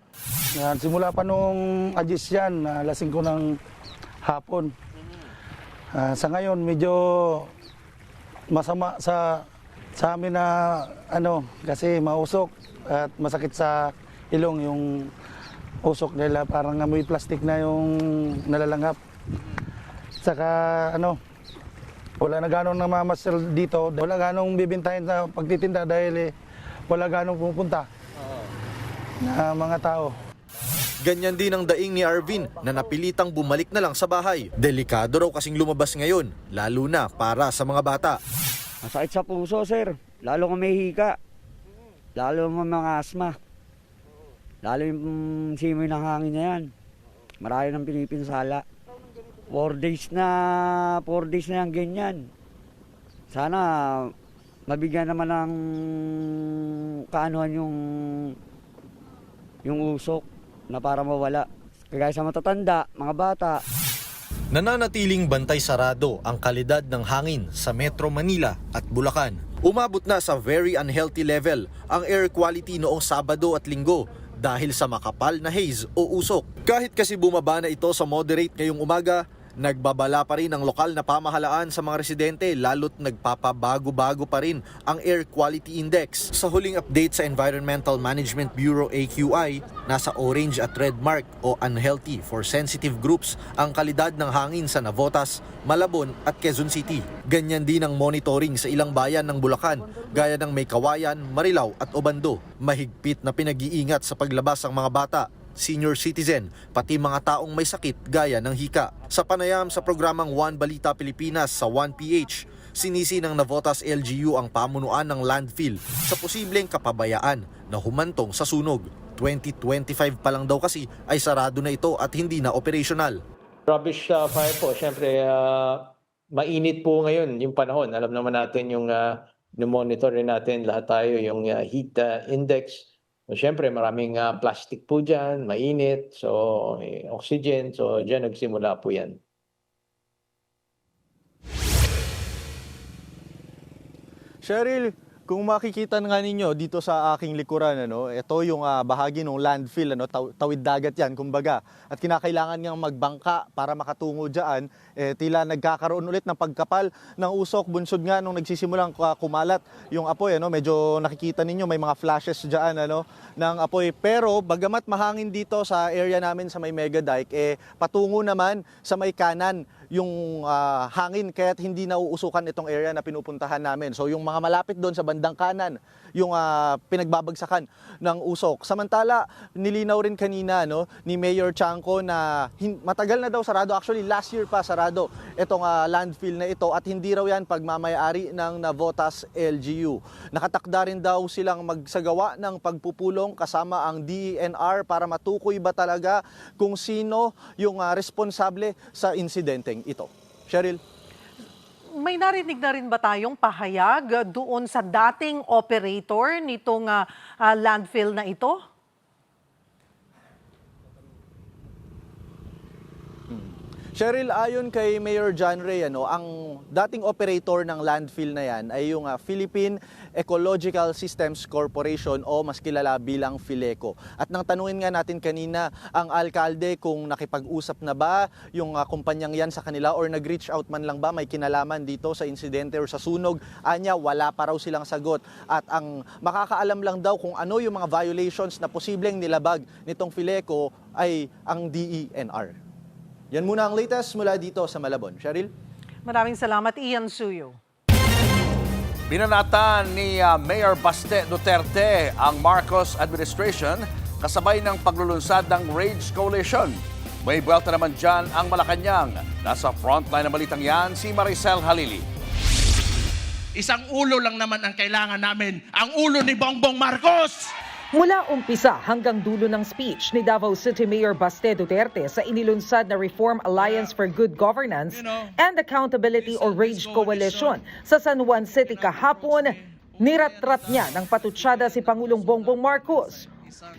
Simula pa nung adjust yan, alas 5 ng hapon. Sa ngayon, medyo masama sa amin na kasi mausok at masakit sa ilong yung usok nila. Parang amoy plastic na yung nalalanghap. Saka wala na ganong namamasal dito. Wala ganong bibintahin sa pagtitinda dahil wala ganong pupunta na mga tao. Ganyan din ang daing ni Arvin na napilitang bumalik na lang sa bahay. Delikado raw kasing lumabas ngayon, lalo na para sa mga bata. Masakit sa puso, sir. Lalo kung may hika. Lalo mga asma. Lalo yung simoy ng hangin na yan. Marami ng pinipinsala. 4 days na yan ganyan. Sana mabigyan naman ng kaanuhan yung usok na para mawala. Kagaya sa matatanda, mga bata. Nananatiling bantay sarado ang kalidad ng hangin sa Metro Manila at Bulacan. Umabot na sa very unhealthy level ang air quality noong Sabado at Linggo dahil sa makapal na haze o usok. Kahit kasi bumaba na ito sa moderate ngayong umaga, nagbabala pa rin ang lokal na pamahalaan sa mga residente lalo't nagpapabago-bago pa rin ang Air Quality Index. Sa huling update sa Environmental Management Bureau AQI, nasa orange at red mark o unhealthy for sensitive groups ang kalidad ng hangin sa Navotas, Malabon at Quezon City. Ganyan din ang monitoring sa ilang bayan ng Bulacan, gaya ng Maykawayan, Marilao at Obando. Mahigpit na pinag-iingat sa paglabas ang mga bata, senior citizen, pati mga taong may sakit gaya ng hika. Sa panayam sa programang One Balita Pilipinas sa 1PH, sinisi ng Navotas LGU ang pamunuan ng landfill sa posibleng kapabayaan na humantong sa sunog. 2025 pa lang daw kasi ay sarado na ito at hindi na operational. Rubbish fire po, syempre mainit po ngayon yung panahon. Alam naman natin yung monitor natin lahat tayo yung heat index. So, siyempre, maraming plastic po dyan, mainit, so oxygen, so dyan nagsimula po yan. Cheryl, kung makikita nga ninyo dito sa aking likuran, ito yung bahagi ng landfill, tawid dagat yan, kumbaga. At kinakailangan niyang magbangka para makatungo dyan, tila nagkakaroon ulit ng pagkapal ng usok. Bunsod nga nung nagsisimulang kumalat yung apoy, medyo nakikita ninyo may mga flashes dyan ng apoy. Pero bagamat mahangin dito sa area namin sa may Mega Dike, patungo naman sa may kanan yung hangin, kaya't hindi nauusukan itong area na pinupuntahan namin. So yung mga malapit doon sa bandang kanan, yung pinagbabagsakan ng usok. Samantala, nilinaw rin kanina ni Mayor Chanco na matagal na daw sarado, actually last year pa sarado itong landfill na ito at hindi raw yan pagmamayari ng Navotas LGU. Nakatakda rin daw silang magsagawa ng pagpupulong kasama ang DENR para matukoy ba talaga kung sino yung responsable sa insidenteng ito. Cheryl? May narinig na rin ba tayong pahayag doon sa dating operator nitong landfill na ito? Cheryl, ayon kay Mayor John Ray, ang dating operator ng landfill na yan ay yung Philippine Ecological Systems Corporation o mas kilala bilang Fileco. At nang tanungin nga natin kanina ang alkalde kung nakipag-usap na ba yung kumpanyang yan sa kanila or nag-reach out man lang ba, may kinalaman dito sa insidente or sa sunog, anya wala pa raw silang sagot. At ang makakaalam lang daw kung ano yung mga violations na posibleng nilabag nitong Fileco ay ang DENR. Yan muna ang latest mula dito sa Malabon. Cheryl? Maraming salamat, Ian Suyo. Binanatan ni Mayor Baste Duterte ang Marcos administration kasabay ng paglulunsad ng Rage Coalition. May buwelta naman dyan ang Malacanang. Nasa frontline ng balitang yan si Maricel Halili. Isang ulo lang naman ang kailangan namin, ang ulo ni Bongbong Marcos! Mula umpisa hanggang dulo ng speech ni Davao City Mayor Baste Duterte sa inilunsad na Reform Alliance for Good Governance and Accountability or RAGE Coalition sa San Juan City kahapon, niratrat niya ng patutsada si Pangulong Bongbong Marcos.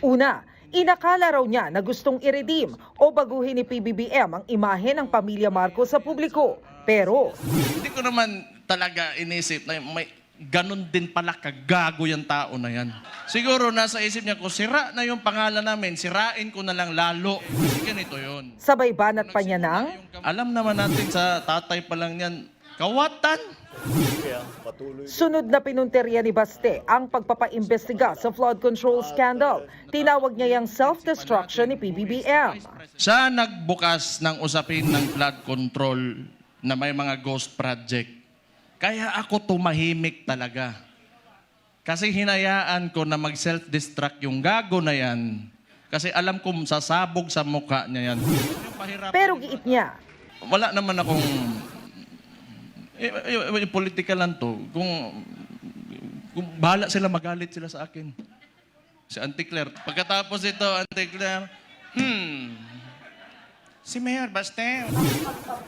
Una, inakala raw niya na gustong i-redeem o baguhin ni PBBM ang imahe ng pamilya Marcos sa publiko. Pero hindi ko naman talaga inisip na may ganun din pala kagago yung tao na yan. Siguro nasa isip niya, kung sira na yung pangalan namin, sirain ko na lang lalo. Ganito yun. Sabay banat pa niya ng alam naman natin sa tatay pa lang yan, kawatan. Sunod na pinunteriya ni Baste ang pagpapaimbestiga sa flood control scandal. Tinawag niya yung self-destruction ni PBBM. Siya nagbukas ng usapin ng flood control na may mga ghost project. Kaya ako tumahimik talaga. Kasi hinayaan ko na mag-self-destruct yung gago na yan. Kasi alam ko sasabog sa mukha niya yan. Pero giit niya, Wala naman akong... political lang to. Kung bahala sila, magalit sila sa akin. Si Auntie Claire. Pagkatapos ito, Auntie Claire, si Mayor Baste.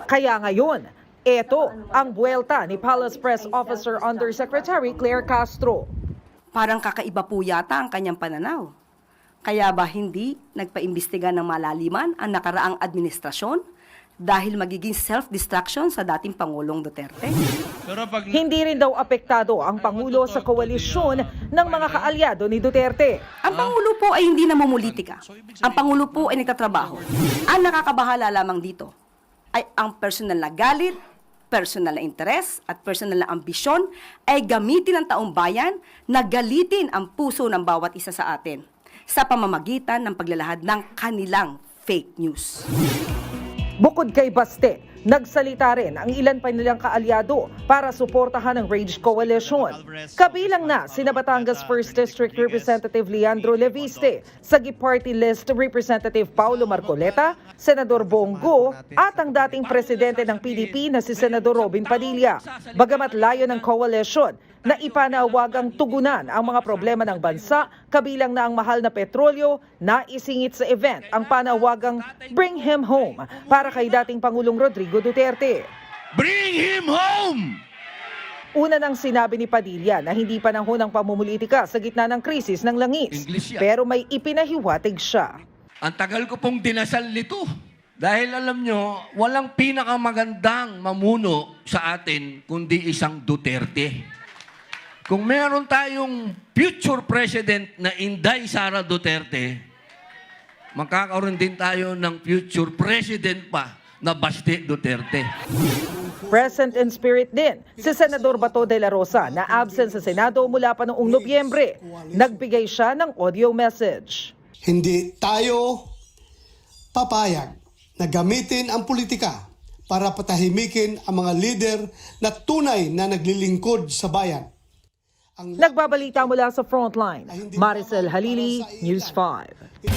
kaya ngayon, eto ang buwelta ni Palace Press Officer Undersecretary Claire Castro. Parang kakaiba po yata ang kanyang pananaw. Kaya ba hindi nagpaimbestiga ng malaliman ang nakaraang administrasyon dahil magiging self-destruction sa dating Pangulong Duterte? Hindi rin daw apektado ang Pangulo sa koalisyon ng mga kaalyado ni Duterte. Ang Pangulo po ay hindi namumulitika. Ang Pangulo po ay nagtatrabaho. Ang nakakabahala lamang dito ay ang personal na galit, personal na interes at personal na ambisyon ay gamitin ng taong bayan na galitin ang puso ng bawat isa sa atin sa pamamagitan ng paglalahad ng kanilang fake news. Bukod kay Baste, nagsalita rin ang ilan pa nilang kaalyado para suportahan ang Rage Coalition. Kabilang na sina Batangas 1st District Representative Leandro Leviste, Sagip Party List Representative Paulo Marcoleta, Senador Bongo at ang dating presidente ng PDP na si Senador Robin Padilla. Bagamat layo ng coalition na ipanawagang tugunan ang mga problema ng bansa, kabilang na ang mahal na petrolyo, na isingit sa event ang panawagang Bring Him Home para kay dating Pangulong Rodrigo Duterte. Bring him home! Una nang sinabi ni Padilla na hindi panahon ng pamumulitika sa gitna ng krisis ng langis, pero may ipinahiwatig siya. Ang tagal ko pong dinasal nito. Dahil alam nyo, walang pinakamagandang mamuno sa atin kundi isang Duterte. Kung meron tayong future president na Inday Sara Duterte, magkakaroon din tayo ng future president pa na Baste Duterte. Present in spirit din si Senador Bato de la Rosa na absent sa Senado mula pa noong Nobyembre. Nagbigay siya ng audio message. Hindi tayo papayag na gamitin ang politika para patahimikin ang mga lider na tunay na naglilingkod sa bayan. Nagbabalita mula sa Frontline, Maricel Halili, News 5.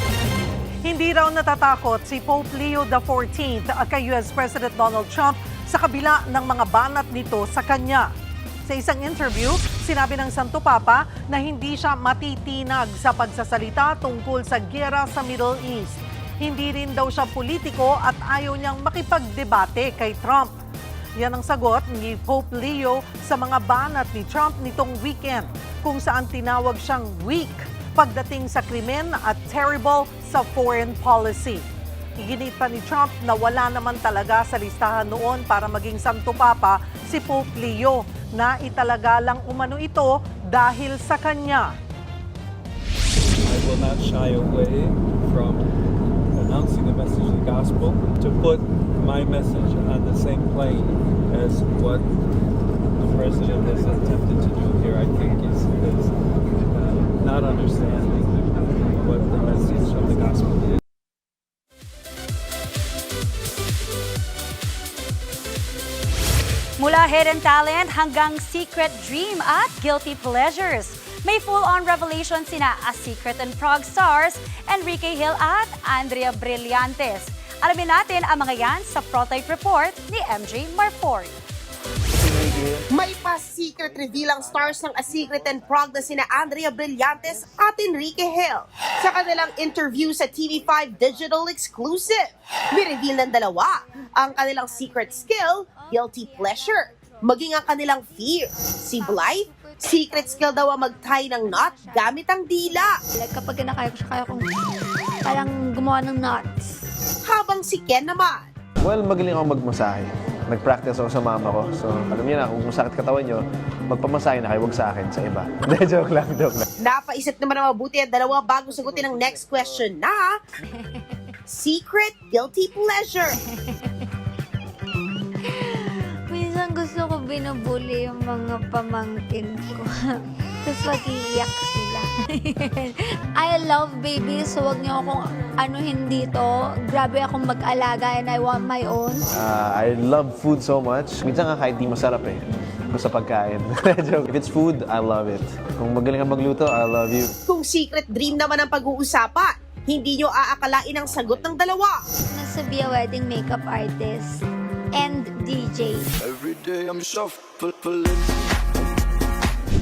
Hindi raw natatakot si Pope Leo XIV kay US President Donald Trump sa kabila ng mga banat nito sa kanya. Sa isang interview, sinabi ng Santo Papa na hindi siya matitinag sa pagsasalita tungkol sa giyera sa Middle East. Hindi rin daw siya politiko at ayaw niyang makipagdebate kay Trump. Yan ang sagot ni Pope Leo sa mga banat ni Trump nitong weekend, kung saan tinawag siyang weak pagdating sa krimen at terrible sa foreign policy. Iginit pa ni Trump na wala naman talaga sa listahan noon para maging Santo Papa si Pope Leo, na italaga lang umano ito dahil sa kanya. I will not shy away from announcing the message of the gospel, to put my message on the same plane as what the president has attempted to do here. I think is not understanding what the message of the gospel is. Mula hidden talent hanggang secret dream at guilty pleasures, may full-on revelation sina A Secret and Prog stars Enrique Hill at Andrea Brillantes. Alamin natin ang mga yan sa Prototype Report ni MJ Marfori. May pa-secret reveal ang stars ng A Secret and Prog na sina Andrea Brillantes at Enrique Hill sa kanilang interview sa TV5 Digital Exclusive. Ni-reveal ng dalawa ang kanilang secret skill, guilty pleasure, maging ang kanilang fear. Si Blythe, secret skill daw ang mag-tie ng knot gamit ang dila. Kapag kinakaya ko siya, kaya kong parang gumawa ng knots. Habang si Ken naman, well, magaling ako magmasahe. Nag-practice ako sa mama ko. So, alam niyo na, kung masakit katawan niyo, magpamasahe na kayo, wag sa akin, sa iba. Joke lang. napaisip naman na mabuti ang dalawa bago sagutin ang next question na secret guilty pleasure. Minsan gusto ko binubuli yung mga pamangkin ko. Tapos mag-iiyak sila. I love babies, so wag niyo akong anuhin dito. Grabe akong mag-alaga and I want my own. I love food so much. Minsan nga kahit di masarap eh. Gusto sa pagkain. Joke. If it's food, I love it. Kung magaling ka magluto, I love you. Kung secret dream naman ang pag-uusapan, Hindi nyo aakalain ang sagot ng dalawa. Nasa be a wedding makeup artist and DJ. Every day I'm shuffling.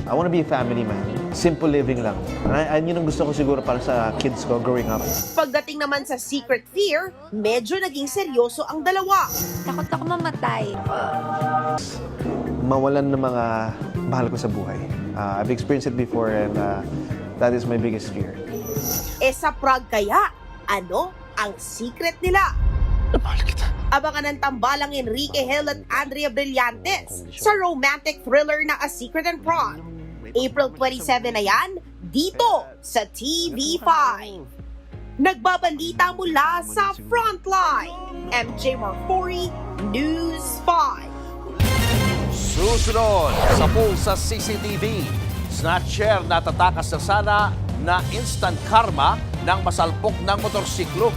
I want to be a family man. Simple living lang. And yun ang gusto ko siguro para sa kids ko growing up. Pagdating naman sa secret fear, medyo naging seryoso ang dalawa. Takot ako mamatay. Mawalan ng mga mahal ko sa buhay. I've experienced it before and that is my biggest fear. Sa Prague kaya, ano ang secret nila? Abangan ang tambalang Enrique Hill at Andrea Brillantes sa romantic thriller na A Secret in Prague. April 27 na yan, dito sa TV5. Nagbabalita mula sa Frontline, MJ Marfori, News 5. Susunod sa pulsa CCTV, snatcher na tatakas na sana na instant karma ng masalpok ng motorsiklo.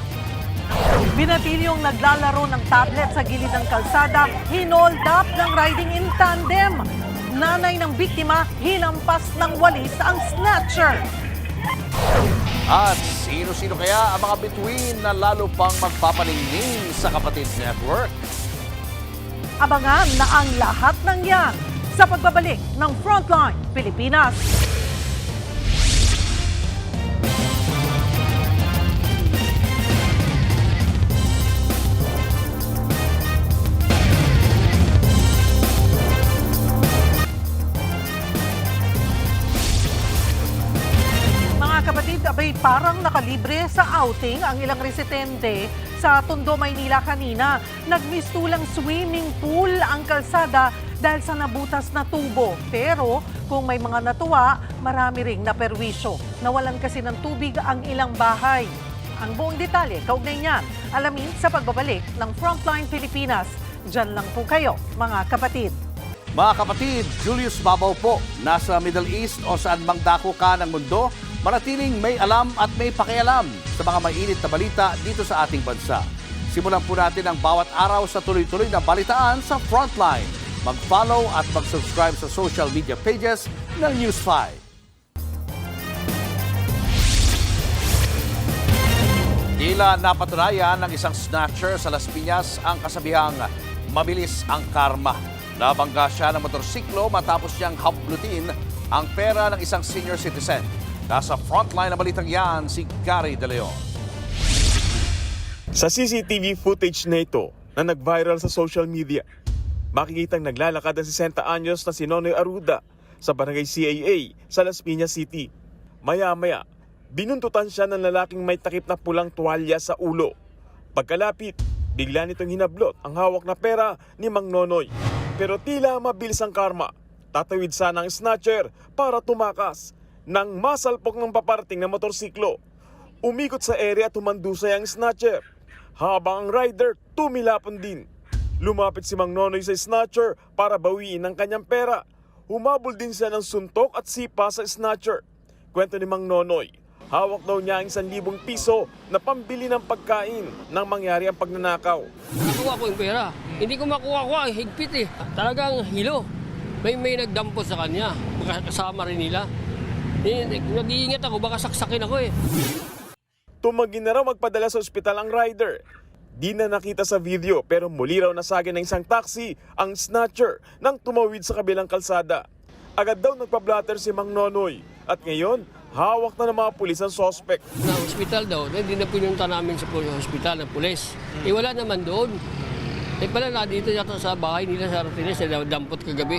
Binatilyong naglalaro ng tablet sa gilid ng kalsada, hinold up ng riding in tandem. Nanay ng biktima, hinampas ng walis ang snatcher. At sino-sino kaya ang mga bituin na lalo pang magpapaningning sa Kapatid Network? Abangan na ang lahat ng yan sa pagbabalik ng Frontline Pilipinas. Kapatid, abay parang nakalibre sa outing ang ilang residente sa Tondo, Maynila kanina. Nagmistulang swimming pool ang kalsada dahil sa nabutas na tubo. Pero kung may mga natuwa, marami ring naperwisyo. Nawalan kasi ng tubig ang ilang bahay. Ang buong detalye, kaugnay niyan, alamin sa pagbabalik ng Frontline Pilipinas. Diyan lang po kayo, mga kapatid. Mga kapatid, Julius Babaw po, nasa Middle East o saan mang dako ka ng mundo, manatiling may alam at may pakialam sa mga mainit na balita dito sa ating bansa. Simulan po natin ang bawat araw sa tuloy-tuloy na balitaan sa Frontline. Mag-follow at mag-subscribe sa social media pages ng News 5. Tila napatunayan ng isang snatcher sa Las Piñas ang kasabihang mabilis ang karma. Nabangga siya ng motorsiklo matapos niyang hablutin ang pera ng isang senior citizen. Nasa frontline na balitang yan, si Gary De Leon. Sa CCTV footage na ito na nag-viral sa social media, makikitang naglalakad ang 60 anyos na si Nonoy Aruda sa barangay CAA sa Las Piñas City. Maya-maya, binuntutan siya ng lalaking may takip na pulang tuwalya sa ulo. Pagkalapit, bigla nitong hinablot ang hawak na pera ni Mang Nonoy. Pero tila mabilis ang karma. Tatawid sana ang snatcher para tumakas nang masalpok ng paparating na motorsiklo. Umikot sa area at humandusay ang snatcher, habang ang rider tumilapon din. Lumapit si Mang Nonoy sa snatcher para bawiin ang kanyang pera. Humabol din siya ng suntok at sipa sa snatcher. Kwento ni Mang Nonoy, hawak daw niya ang 1,000 piso na pambili ng pagkain nang mangyari ang pagnanakaw. Nakuha ko yung pera. Hindi ko makuha ko, higpit eh. Talagang hilo. May nagdampot sa kanya. Kasama rin nila. Nag-iingat ako, baka saksakin ako eh. Tumanggi na raw magpadala sa ospital ang rider. Di na nakita sa video pero muli raw nasagin ng isang taxi ang snatcher nang tumawid sa kabilang kalsada. Agad daw nagpa-blatter si Mang Nonoy at ngayon hawak na ng mga pulis ang suspect. Na ospital daw, hindi na pinunta namin sa ospital ng pulis. Wala naman doon. Pala na dito yata sa bahay nila sa Artines, dampot kagabi.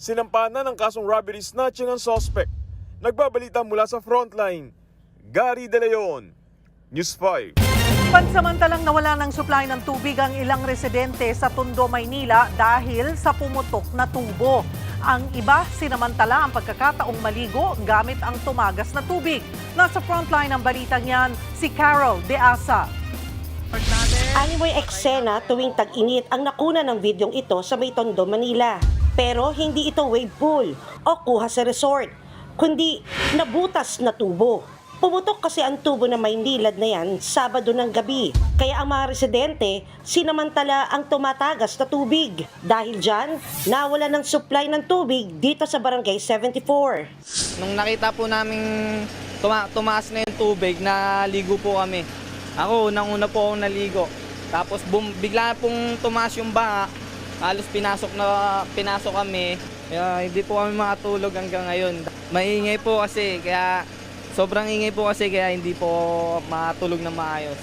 Sinampahan ng kasong robbery snatching ang suspect. Nagbabalita mula sa Frontline, Gary De Leon, News 5. Pansamantalang nawala ng supply ng tubig ang ilang residente sa Tondo, Maynila dahil sa pumutok na tubo. Ang iba sinamantala ang pagkakataong maligo gamit ang tumagas na tubig. Nasa Frontline ng balitang yan, si Carol De Asa. Animoy eksena tuwing tag-init ang nakuna ng videong ito sa may Tondo, Manila. Pero hindi ito wave pool o kuha sa resort, kundi nabutas na tubo. Pumutok kasi ang tubo na may nilad na yan Sabado ng gabi. Kaya ang mga residente sinamantala ang tumatagas na tubig. Dahil dyan, nawala ng supply ng tubig dito sa Barangay 74. Nung nakita po namin tumaas na yung tubig, naligo po kami. Ako, unang-una po akong naligo. Tapos bigla pong tumaas yung baha, halos pinasok kami. Kaya hindi po kami makatulog hanggang ngayon. Maingay po kasi, kaya sobrang ingay po kasi kaya hindi po makatulog na maayos.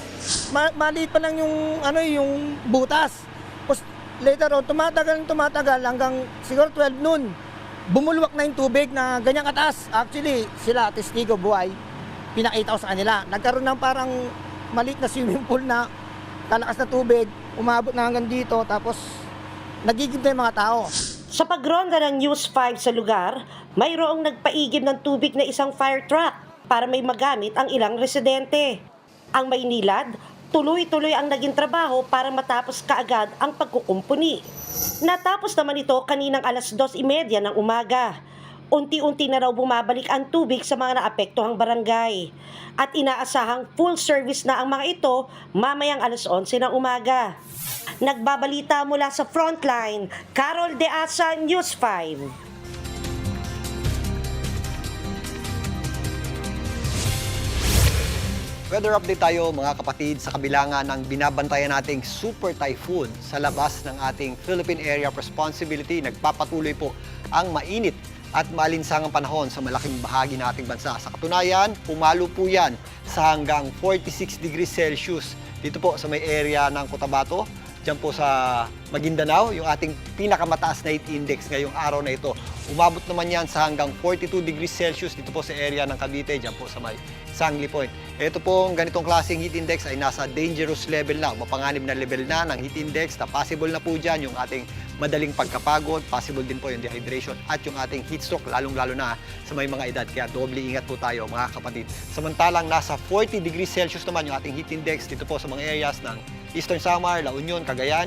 Maliit pa lang yung butas. Tapos later on, tumatagal hanggang siguro 12 noon. Bumulwak na yung tubig na ganyang kataas. Actually, sila, testigo buhay, pinakita ko sa kanila. Nagkaroon ng parang maliit na swimming pool na kalakas na tubig, umabot na hanggang dito, tapos nagigib na yung mga tao. Sa pagronda ng News 5 sa lugar, mayroong nagpaigib ng tubig na isang fire truck para may magamit ang ilang residente. Ang Maynilad, tuloy-tuloy ang naging trabaho para matapos kaagad ang pagkukumpuni. Natapos naman ito kaninang alas 2:30 ng umaga. Unti-unti na raw bumabalik ang tubig sa mga naapektuhang barangay. At inaasahang full service na ang mga ito mamayang alas 11 ng umaga. Nagbabalita mula sa Frontline, Carol De Asa, News 5. Weather update tayo mga kapatid sa kabilangan ng binabantayan nating super typhoon sa labas ng ating Philippine Area of Responsibility. Nagpapatuloy po ang mainit at malinsangang panahon sa malaking bahagi ng ating bansa. Sa katunayan, pumalo po yan sa hanggang 46 degrees Celsius dito po sa may area ng Cotabato, dyan po sa Maguindanao, yung ating pinakamataas na heat index ngayong araw na ito. Umabot naman yan sa hanggang 42 degrees Celsius dito po sa area ng Cavite, dyan po sa may Sangli Point. Ito pong ganitong klaseng heat index ay nasa dangerous level na, mapanganib na level na ng heat index na possible na po dyan yung ating madaling pagkapagod, possible din po yung dehydration at yung ating heat stroke, lalong-lalo na sa may mga edad. Kaya doble ingat po tayo mga kapatid. Samantalang nasa 40 degrees Celsius naman yung ating heat index dito po sa mga areas ng Eastern Samar, La Union, Cagayan,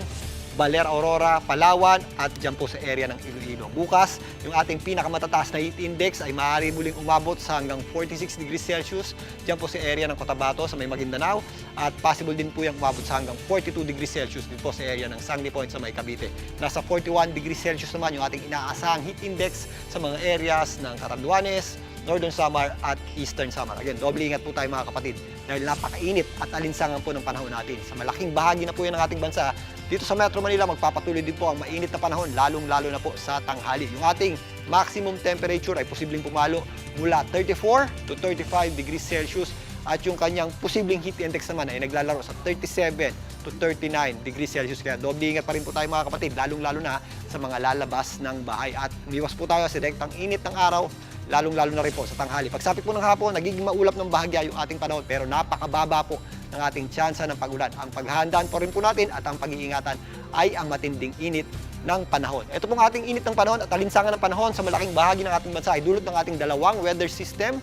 Baler, Aurora, Palawan at dyan po sa area ng Iloilo. Bukas, yung ating pinakamatatas na heat index ay maaari muling umabot sa hanggang 46 degrees Celsius dyan po sa area ng Cotabato sa may Maguindanao at possible din po yung umabot sa hanggang 42 degrees Celsius din po sa area ng Sangli Point sa may Cavite. Nasa 41 degrees Celsius naman yung ating inaasahang heat index sa mga areas ng Catanduanes, Northern Samar at Eastern Samar. Again, doble ingat po tayo mga kapatid dahil napakainit at alinsangan po ng panahon natin. Sa malaking bahagi na po yan ng ating bansa, dito sa Metro Manila magpapatuloy din po ang mainit na panahon, lalong-lalo na po sa tanghali. Yung ating maximum temperature ay posibleng pumalo mula 34 to 35 degrees Celsius at yung kanyang posibleng heat index naman ay naglalaro sa 37 to 39 degrees Celsius. Kaya doble ingat pa rin po tayo mga kapatid, lalong-lalo na sa mga lalabas ng bahay. At umiwas po tayo sa direktang init ng araw, lalong-lalo na rin po sa tanghali. Pagsapit po ng hapon, nagiging maulap ng bahagya yung ating panahon pero napakababa po ng ating tsansa ng pagulan. Ang paghahandaan po rin po natin at ang pag-iingatan ay ang matinding init ng panahon. Ito pong ating init ng panahon at alinsangan ng panahon sa malaking bahagi ng ating bansa ay dulot ng ating dalawang weather system.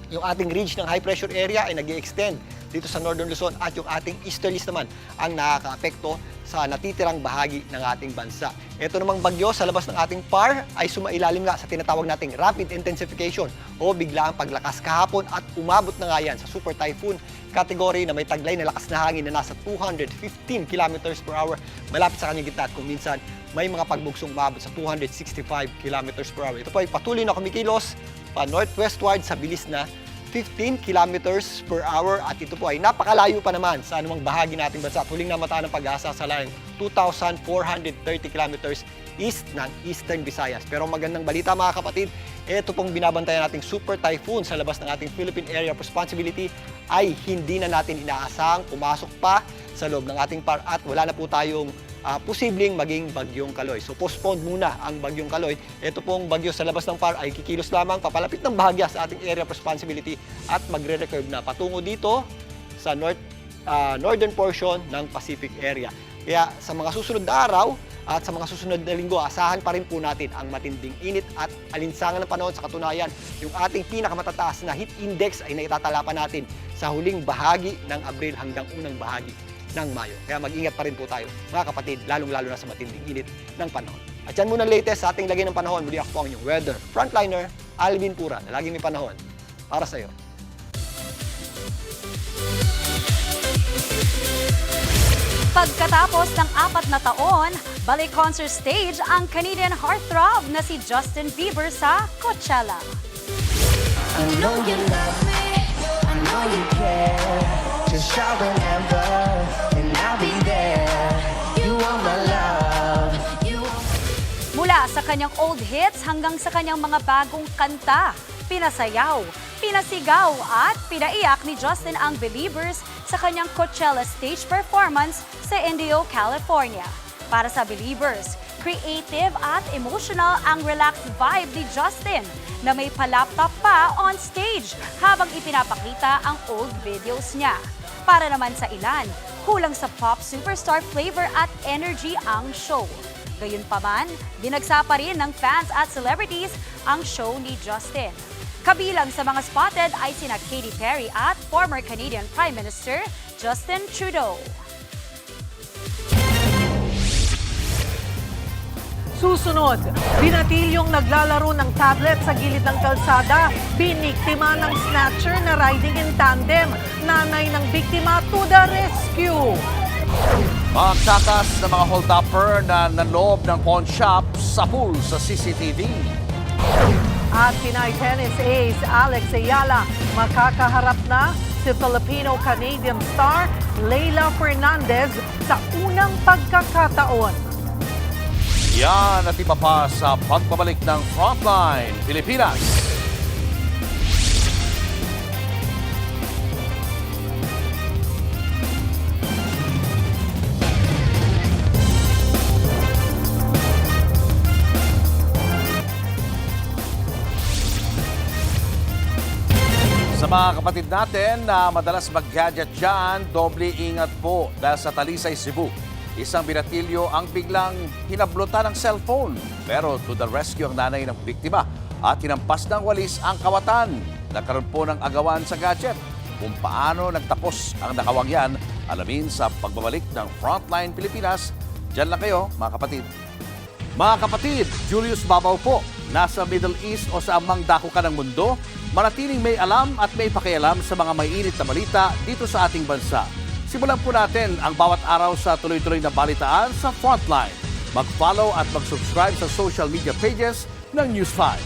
Yung ating ridge ng high pressure area ay nag-i-extend dito sa Northern Luzon at yung ating easterlies naman ang nakaka-apekto sa natitirang bahagi ng ating bansa. Ito namang bagyo sa labas ng ating PAR ay sumailalim nga sa tinatawag nating rapid intensification o biglaang paglakas kahapon at umabot na nga yan sa super typhoon category na may taglay na lakas na hangin na nasa 215 kilometers per hour malapit sa kanyang gitna at kung minsan may mga pagbugsong umabot sa 265 kilometers per hour. Ito po ay patuloy na kumikilos pa northwestward sa bilis na 15 kilometers per hour at ito po ay napakalayo pa naman sa anumang bahagi nating bansa. Huling namataan ng pag-asa sa layong 2,430 kilometers east ng Eastern Visayas. Pero magandang balita mga kapatid, ito pong binabantayan nating super typhoon sa labas ng ating Philippine Area of Responsibility ay hindi na natin inaasahang pumasok pa sa loob ng ating PAR at wala na po tayong posibleng maging bagyong Kaloy. So postponed muna ang bagyong Kaloy. Ito pong bagyo sa labas ng PAR ay kikilos lamang papalapit ng bahagya sa ating area of responsibility at magre-recurve na patungo dito sa northern portion ng Pacific area. Kaya sa mga susunod na araw at sa mga susunod na linggo, asahan pa rin po natin ang matinding init at alinsangan ng panahon. Sa katunayan, yung ating pinakamataas na heat index ay naitatala pa natin sa huling bahagi ng Abril hanggang unang bahagi ng Mayo. Kaya mag-ingat pa rin po tayo, mga kapatid, lalong-lalo na sa matinding init ng panahon. At yan muna ang latest sa ating lagay ng panahon. Muli ako po ang inyong weather frontliner, Alvin Pura, na laging may panahon para sa iyo. Pagkatapos ng 4 na taon, balik concert stage ang Canadian heartthrob na si Justin Bieber sa Coachella. I know you love me, I know you care. Just shout whenever, and I'll be there. You are my love. Mula sa kanyang old hits hanggang sa kanyang mga bagong kanta, pinasayaw, pinasigaw at pinaiyak ni Justin ang Believers sa kanyang Coachella stage performance sa Indio, California. Para sa Believers, creative at emotional ang relaxed vibe ni Justin na may palaptop pa on stage habang ipinapakita ang old videos niya. Para naman sa ilan, kulang sa pop superstar flavor at energy ang show. Gayunpaman, dinagsa pa rin ng fans at celebrities ang show ni Justin. Kabilang sa mga spotted ay sina Katy Perry at former Canadian Prime Minister Justin Trudeau. Susunod, binatilyong naglalaro ng tablet sa gilid ng kalsada, biniktima ng snatcher na riding in tandem. Nanay ng biktima to the rescue. Magtakas ng mga hold-upper na nanloob ng pawn shop sa pool sa CCTV. At Pinay tennis ace Alex Ayala makakaharap na si Filipino-Canadian star Leila Fernandez sa unang pagkakataon. Yan at iba pa sa pagbabalik ng Frontline Pilipinas. Sa mga kapatid natin na madalas mag-gadget dyan, doble ingat po dahil sa Talisay, Cebu. Isang binatilyo ang biglang hinablutan ng cellphone. Pero to the rescue ang nanay ng biktima at hinampas ng walis ang kawatan. Nagkaroon po ng agawan sa gadget. Kung paano nagtapos ang nakawang yan, alamin sa pagbabalik ng Frontline Pilipinas. Diyan lang kayo, mga kapatid. Mga kapatid, Julius Babaw po. Nasa Middle East o sa amang dako ka ng mundo, manatiling may alam at may pakialam sa mga maiinit na balita dito sa ating bansa. Simulan po natin ang bawat araw sa tuloy-tuloy na balitaan sa Frontline. Mag-follow at mag-subscribe sa social media pages ng News 5.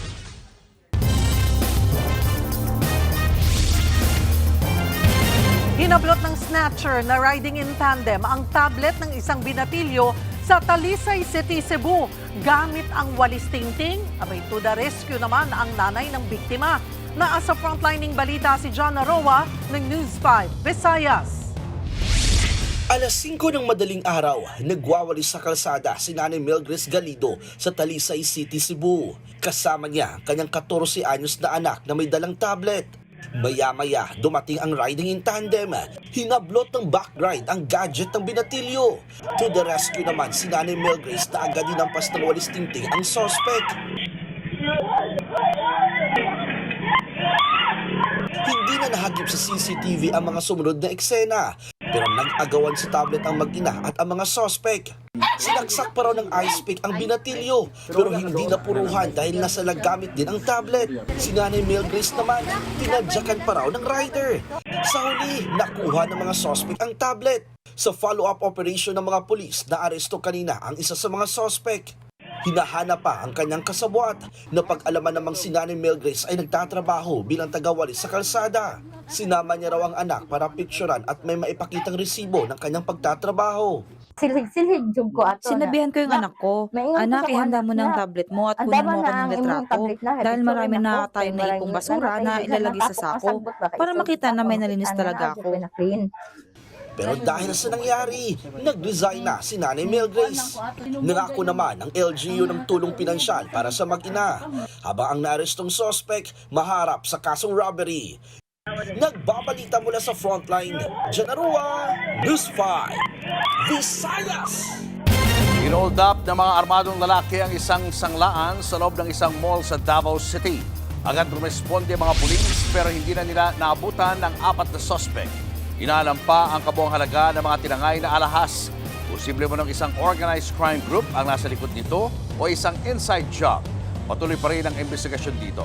Hinablot ng snatcher na riding in tandem ang tablet ng isang binatilyo sa Talisay City, Cebu. Gamit ang walis tingting, abay to the rescue naman ang nanay ng biktima. Naasa frontlining balita si John Aroa ng News 5 Visayas. Alas 5 ng madaling araw, nagwawalis sa kalsada si Nanay Milgris Galido sa Talisay City, Cebu. Kasama niya kanyang 14 anyos na anak na may dalang tablet. Maya-maya, dumating ang riding in tandem. Hinablot ng backride ang gadget ng binatilyo. To the rescue naman si Nanay Milgris na agad dinampas ng walis tingting ang suspect. Hindi na nahagip sa CCTV ang mga sumunod na eksena. Pero nag-agawan sa tablet ang mag-ina at ang mga suspect. Sinagsak pa raw ng ice pick ang binatilyo pero hindi napuruhan dahil nasa lagamit din ang tablet. Si Nanay Milgris naman, tinadyakan pa raw ng rider. Sa huli, nakuha ng mga suspect ang tablet. Sa follow-up operation ng mga pulis, naaresto kanina ang isa sa mga suspect. Hinahanap pa ang kanyang kasabwat na pag-alaman namang si Nanay Milgris ay nagtatrabaho bilang tagawalis sa kalsada. Sinama niya raw ang anak para picturean at may maipakitang resibo ng kanyang pagtatrabaho. Sinabihan ko yung anak ko, anak, ihanda mo ng tablet mo at kunin mo ako ng litrato dahil marami na tayong naipong basura na ilalagay sa sako para makita na may nalinis talaga ako. Pero dahil sa nangyari, nag-resign na si Nanay Milgris. Nangako naman ang LGU ng tulong pinansyal para sa mag-ina, habang ang naarestong suspect maharap sa kasong robbery. Nagbabalita mula sa Frontline, Janarua, News 5, Visayas! Hinold up ng mga armadong lalaki ang isang sanglaan sa loob ng isang mall sa Davao City. Agad rumesponde ang mga pulis pero hindi na nila naabutan ng 4 na suspect. Inaalam pa ang kabuang halaga ng mga tinangay na alahas. Posible mo ng isang organized crime group ang nasa likod nito o isang inside job. Patuloy pa rin ang investigasyon dito.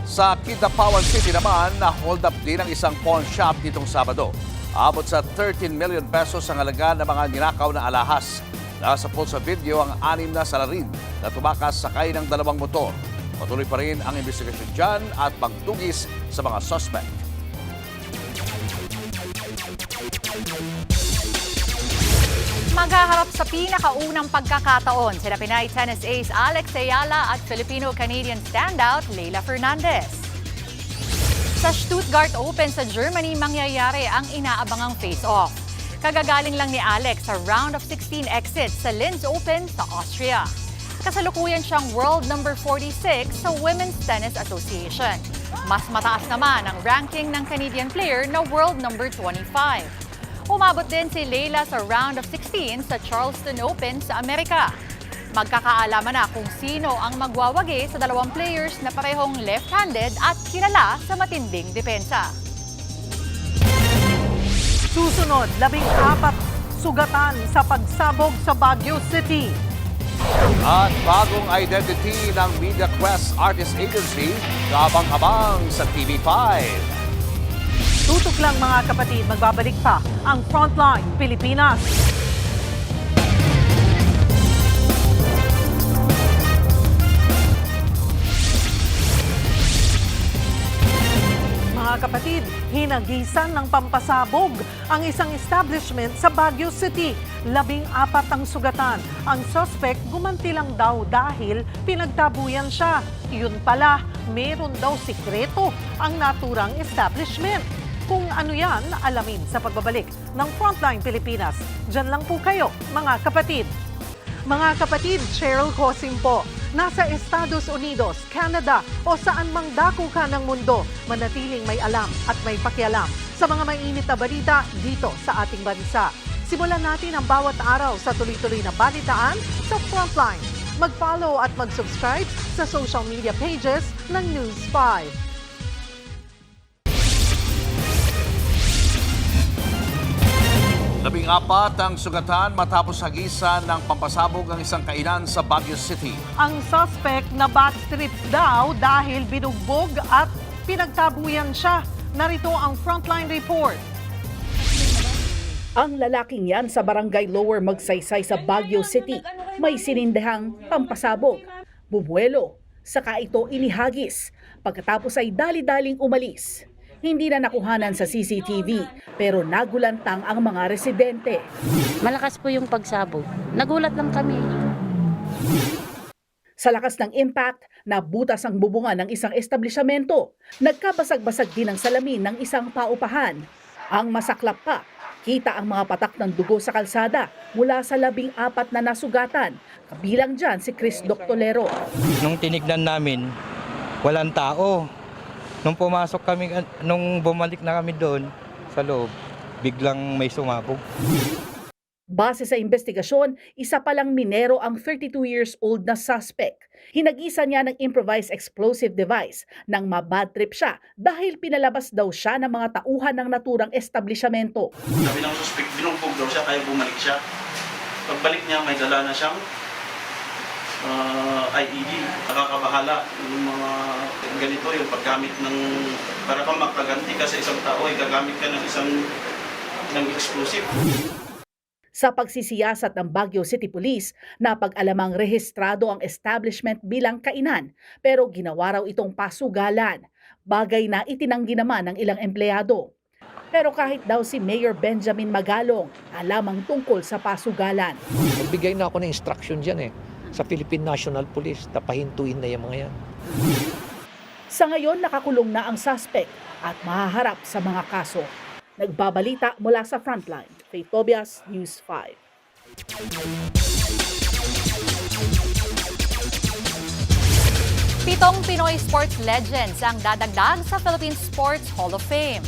Sa Kidapawan City naman, na-hold up din ang isang pawn shop nitong Sabado. Abot sa 13 million pesos ang halaga ng mga ninakaw na alahas. Nasa pool sa video ang 6 na salarin na tumakas sakay ng 2 motor. Patuloy pa rin ang investigasyon dyan at pagtugis sa mga suspect. Maghaharap sa pinakaunang pagkakataon sina Pinay tennis ace Alex Ayala at Filipino-Canadian standout Leyla Fernandez. Sa Stuttgart Open sa Germany, mangyayari ang inaabangang face-off. Kagagaling lang ni Alex sa round of 16 exit sa Linz Open sa Austria. Kasalukuyan siyang world number 46 sa Women's Tennis Association. Mas mataas naman ang ranking ng Canadian player na world number 25. Umabot din si Leyla sa round of 16 sa Charleston Open sa Amerika. Magkakaalaman na kung sino ang magwawagi sa dalawang players na parehong left-handed at kilala sa matinding depensa. Susunod, 14 sugatan sa pagsabog sa Baguio City. At bagong identity ng Media Quest Artist Agency, kabang-abang sa TV5. Tutok lang mga kapatid, magbabalik pa ang Frontline Pilipinas. Mga kapatid, hinagisan ng pampasabog ang isang establishment sa Baguio City. 14 ang sugatan. Ang suspect gumanti lang daw dahil pinagtabuyan siya. Yun pala, meron daw sikreto ang naturang establishment. Kung ano yan, alamin sa pagbabalik ng Frontline Pilipinas. Diyan lang po kayo, mga kapatid. Mga kapatid, Cheryl Cosim po. Nasa Estados Unidos, Canada o saan mang dako ka ng mundo, manatiling may alam at may pakialam sa mga mainit na balita dito sa ating bansa. Simulan natin ang bawat araw sa tuloy-tuloy na balitaan sa Frontline. Mag-follow at mag-subscribe sa social media pages ng News 5. 14 ang sugatan matapos hagisan ng pampasabog ang isang kainan sa Baguio City. Ang suspect na bad trip daw dahil binugbog at pinagtabuyan siya. Narito ang Frontline Report. Ang lalaking yan sa barangay Lower Magsaysay sa Baguio City may sinindahang pampasabog, bumuelo, saka ito inihagis. Pagkatapos ay dali-daling umalis. Hindi na nakuhanan sa CCTV pero nagulantang ang mga residente. Malakas po yung pagsabog. Nagulat lang kami. Sa lakas ng impact, nabutas ang bubungan ng isang establishmento. Nagkabasag-basag din ang salamin ng isang paupahan. Ang masaklap pa, kita ang mga patak ng dugo sa kalsada mula sa 14 na nasugatan. Kabilang dyan si Chris Doctolero. Nung tinignan namin, walang tao. Nung pumasok kami, nung bumalik na kami doon sa loob, biglang may sumabog. Base sa investigasyon, isa palang minero ang 32 years old na suspect. Hinagisa niya ng improvised explosive device nang mabad trip siya dahil pinalabas daw siya ng mga tauhan ng naturang establishmento. Sabi ng suspect, binugbog daw siya kaya bumalik siya. Pagbalik niya, may dala na siyang IED, nakakabahala yung mga ganito, yung paggamit ng, para kang magpaganti ka sa isang tao, ay gagamit ka ng explosive. Sa pagsisiyasat ng Baguio City Police, napag-alamang rehistrado ang establishment bilang kainan, pero ginawa raw itong pasugalan, bagay na itinanggi naman ng ilang empleyado. Pero kahit daw si Mayor Benjamin Magalong, alamang tungkol sa pasugalan. Nagbigay na ako ng instruction dyan sa Philippine National Police, tapahintuin na yung mga yan. Sa ngayon, nakakulong na ang suspect at mahaharap sa mga kaso. Nagbabalita mula sa Frontline, Faith Tobias, News 5. Pitong Pinoy sports legends ang dadagdag sa Philippine Sports Hall of Fame.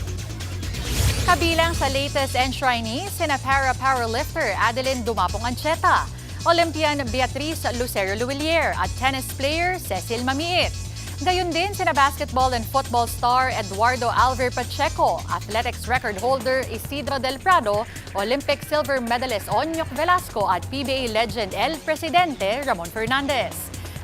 Kabilang sa latest enshrinee, sina para-powerlifter Adeline Dumapong Ancheta, Olympian Beatriz Lucero Luwilier at tennis player Cecil Mamiit. Gayon din sina basketball and football star Eduardo Alver Pacheco, athletics record holder Isidro Del Prado, Olympic silver medalist Onyok Velasco at PBA legend El Presidente Ramon Fernandez.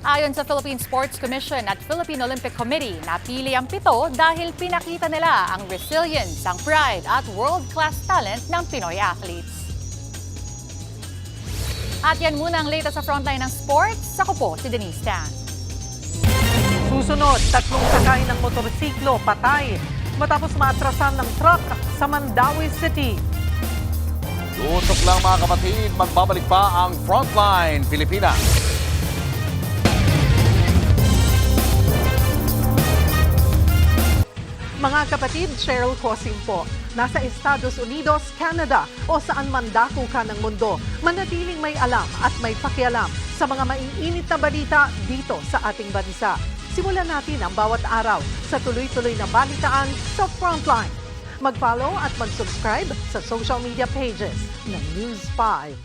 Ayon sa Philippine Sports Commission at Philippine Olympic Committee, napili ang 7 dahil pinakita nila ang resilience, ang pride at world-class talent ng Pinoy athletes. At yan muna ang latest sa Frontline ng sports. Ako po si Denise Tan. Susunod, 3 sakay ng motorsiklo patay matapos maatrasan ng truck sa Mandawi City. Tutok lang mga kapatid, magbabalik pa ang Frontline Pilipinas. Mga kapatid, Cheryl Cosim po. Nasa Estados Unidos, Canada o saan man dako ka ng mundo, manatiling may alam at may pakialam sa mga maiinit na balita dito sa ating bansa. Simulan natin ang bawat araw sa tuloy-tuloy na balitaan sa Frontline. Mag-follow at mag-subscribe sa social media pages ng News 5.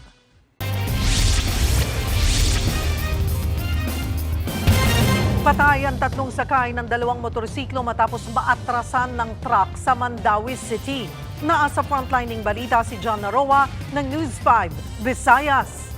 Patay ang 3 sakay ng 2 motorsiklo matapos maatrasan ng truck sa Mandawi City. Naasa frontlining balita si John Naroa ng News 5, Visayas.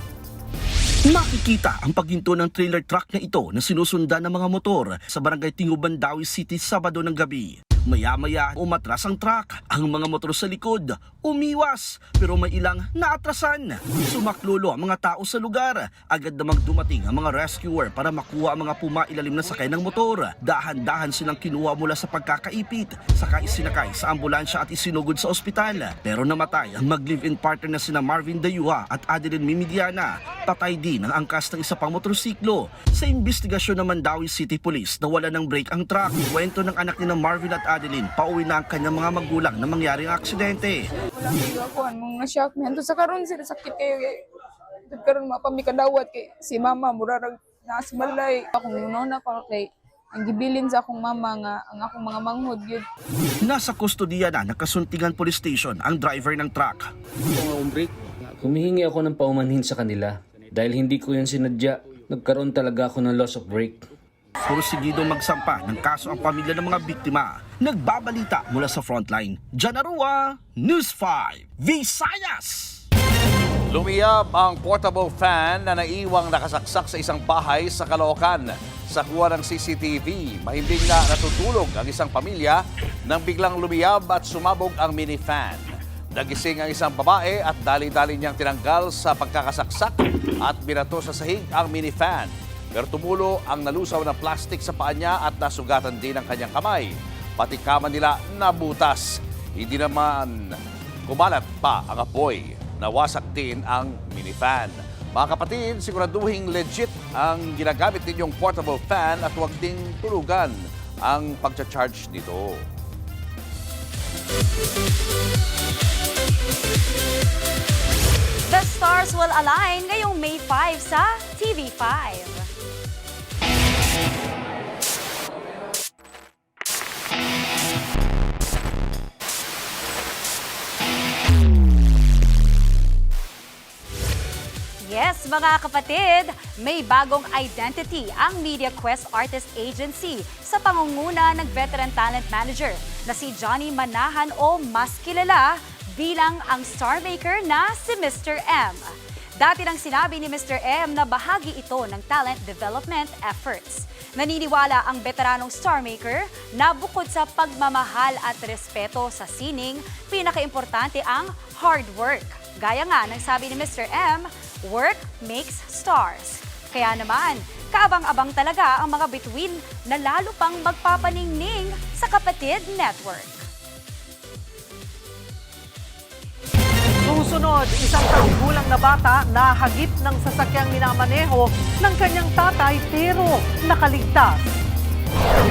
Nakikita ang paghinto ng trailer truck na ito na sinusundan ng mga motor sa barangay Tinguban, Mandawi City, Sabado ng gabi. Maya-maya umatras ang truck. Ang mga motor sa likod umiwas pero may ilang naatrasan. Sumaklolo ang mga tao sa lugar. Agad namang dumating ang mga rescuer para makuha ang mga pumailalim na sakay ng motor. Dahan-dahan silang kinuha mula sa pagkakaipit, saka isinakay sa ambulansya at isinugod sa ospital. Pero namatay ang mag-live-in partner na sina Marvin Dayua at Adeline Mimidiana. Patay din ang angkas ng isa pang motorsiklo. Sa investigasyon ng Mandawi City Police, nawala ng brake ang truck. Kwento ng anak ni na Marvin at Adeline, pauwi na ang kanyang mga magulang na mangyaring aksidente. Wala kayo ako, anong na-shock me. Hantun sa karon sila sakit kayo. Hantun karon mapamikadawat kay si mama, murarag nasimalay. Akong nunona ko kay ang gibilin sa akong mama nga ang akong mga manghod yun. Nasa kustodiya na Kasuntingan Police Station ang driver ng truck. Humihingi ako ng paumanhin sa kanila dahil hindi ko yan sinadya. Nagkaroon talaga ako ng loss of brake. Porsigido magsampa ng kaso ang pamilya ng mga biktima. Nagbabalita mula sa frontline. Janarua, News 5, Visayas! Lumiyab ang portable fan na naiwang nakasaksak sa isang bahay sa Caloocan. Sa kuha ng CCTV, mahimbing na natutulog ang isang pamilya nang biglang lumiyab at sumabog ang mini fan. Nagising ang isang babae at dali-dali niyang tinanggal sa pagkakasaksak at binato sa sahig ang mini fan. Pero tumulo ang nalusaw na plastic sa paa niya at nasugatan din ang kanyang kamay. Pati kama nila nabutas. Hindi naman kumalat pa ang apoy. Nawasak din ang minifan. Mga kapatid, siguraduhin legit ang ginagamit ninyong portable fan at huwag ding tulugan ang pagcha-charge nito. The stars will align ngayong May 5 sa TV5. Yes, mga kapatid, may bagong identity ang Media Quest Artist Agency sa pangunguna ng veteran talent manager na si Johnny Manahan o mas kilala bilang ang star maker na si Mr. M. Dati nang sinabi ni Mr. M na bahagi ito ng talent development efforts. Naniniwala ang veteranong star maker na bukod sa pagmamahal at respeto sa sining, pinakaimportante ang hard work. Gaya nga ng sabi ni Mr. M, work makes stars. Kaya naman, kaabang-abang talaga ang mga bituin na lalo pang magpapaningning sa Kapatid Network. Susunod, isang tagulang na bata na hagip ng sasakyang minamaneho ng kanyang tatay pero nakaligtas.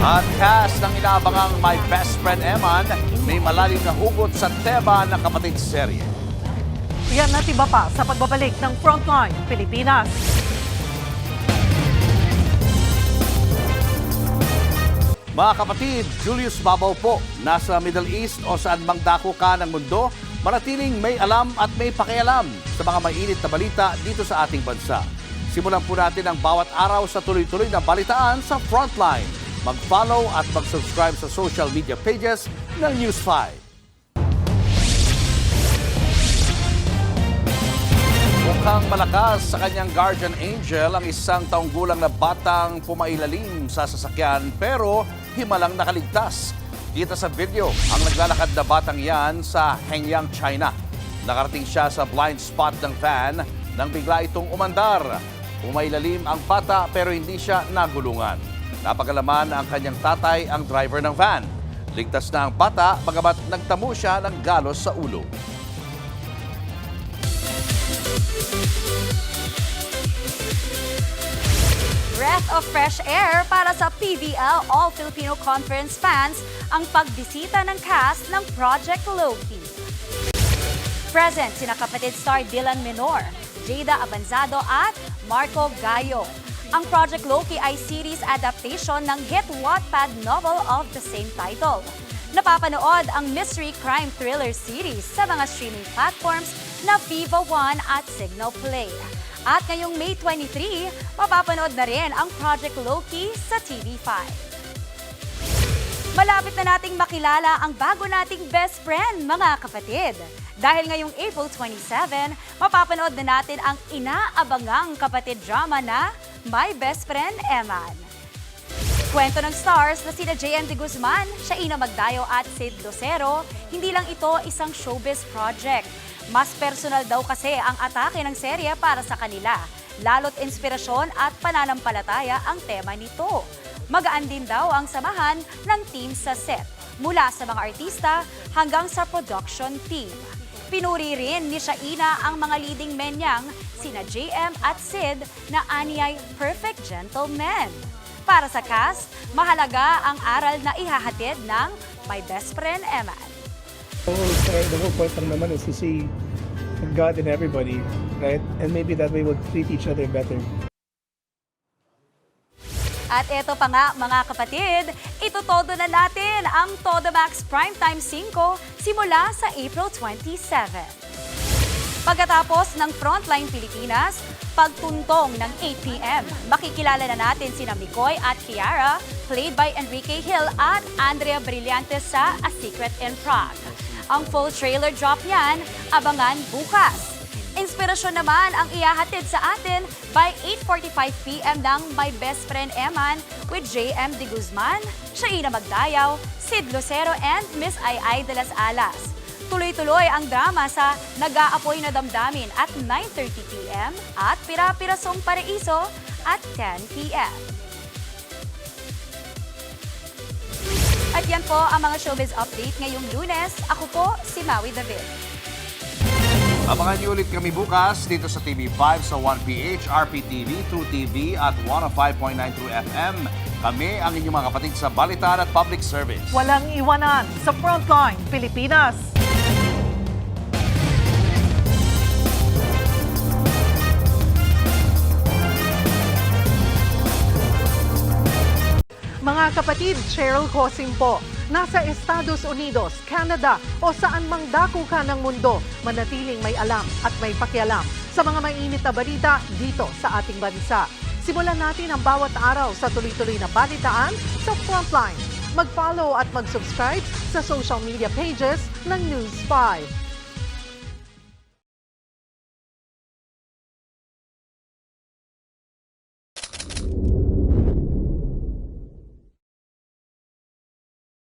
At cast ng inaabangang My Best Friend Eman, may malalim na hugot sa tema ng Kapatid serye. Yan at iba pa sa pagbabalik ng Frontline Pilipinas. Mga kapatid, Julius Babaw po, nasa Middle East o saan mang dako ka ng mundo, manatiling may alam at may pakialam sa mga mainit na balita dito sa ating bansa. Simulan po natin ang bawat araw sa tuloy-tuloy na balitaan sa Frontline. Mag-follow at mag-subscribe sa social media pages ng News 5. Mukhang malakas sa kanyang guardian angel ang isang taong gulang na batang pumailalim sa sasakyan pero himalang nakaligtas. Kita sa video ang naglalakad na batang yan sa Hengyang, China. Nakarating siya sa blind spot ng van nang bigla itong umandar. Pumailalim ang bata pero hindi siya nagulungan. Napagalaman ang kanyang tatay ang driver ng van. Ligtas na ang bata bagamat nagtamo siya ng galos sa ulo. Breath of fresh air para sa PVL All-Filipino Conference fans ang pagbisita ng cast ng Project Loki. Present sina kapatid star Dylan Menor, Jada Abanzado at Marco Gallo. Ang Project Loki ay series adaptation ng hit Wattpad novel of the same title. Napapanood ang mystery crime thriller series sa mga streaming platforms na Viva One at Signal Play. At ngayong May 23, mapapanood na rin ang Project Loki sa TV5. Malapit na nating makilala ang bago nating best friend, mga kapatid. Dahil ngayong April 27, mapapanood na natin ang inaabangang kapatid drama na My Best Friend Eman. Kwento ng stars na sina JM De Guzman, Shaina Magdayo at Sid Lucero, hindi lang ito isang showbiz project. Mas personal daw kasi ang atake ng serye para sa kanila. Lalo't inspirasyon at pananampalataya ang tema nito. Magaan din daw ang samahan ng team sa set, mula sa mga artista hanggang sa production team. Pinuri rin ni Shaina ang mga leading men niyang sina JM at Sid na aniyay perfect gentlemen. Para sa cast, mahalaga ang aral na ihahatid ng My Best Friend Eman. The whole point lang naman is to see God in everybody, right? And maybe that way we'll treat each other better. At eto pa nga mga kapatid, itutodo na natin ang Todo Max Primetime 5 simula sa April 27. Pagkatapos ng Frontline Pilipinas, pagtuntong ng 8 p.m., makikilala na natin sina Mikoy at Kiara, played by Enrique Hill at Andrea Brillantes sa A Secret in Prague. Ang full trailer drop niyan, abangan bukas. Inspirasyon naman ang ihahatid sa atin by 8:45 p.m. ng My Best Friend Eman with JM De Guzman, Shaina Magdayaw, Sid Lucero and Miss Ay de las Alas. Tuloy-tuloy ang drama sa Nag-aapoy na Damdamin at 9:30 p.m. at Pira-Pirasong Paraiso at 10 p.m. At yan po ang mga showbiz update ngayong Lunes. Ako po si Maui David. Abangan niyo ulit kami bukas dito sa TV5 sa 1PH, RPTV, True TV at 105.9 True FM. Kami ang inyong mga kapatid sa Balitaan at Public Service. Walang iwanan sa Frontline Pilipinas. Mga kapatid, Cheryl Cosim po. Nasa Estados Unidos, Canada o saan mang dako ka ng mundo, manatiling may alam at may pakialam sa mga mainit na balita dito sa ating bansa. Simulan natin ang bawat araw sa tuloy-tuloy na balitaan sa Frontline. Mag-follow at mag-subscribe sa social media pages ng News 5.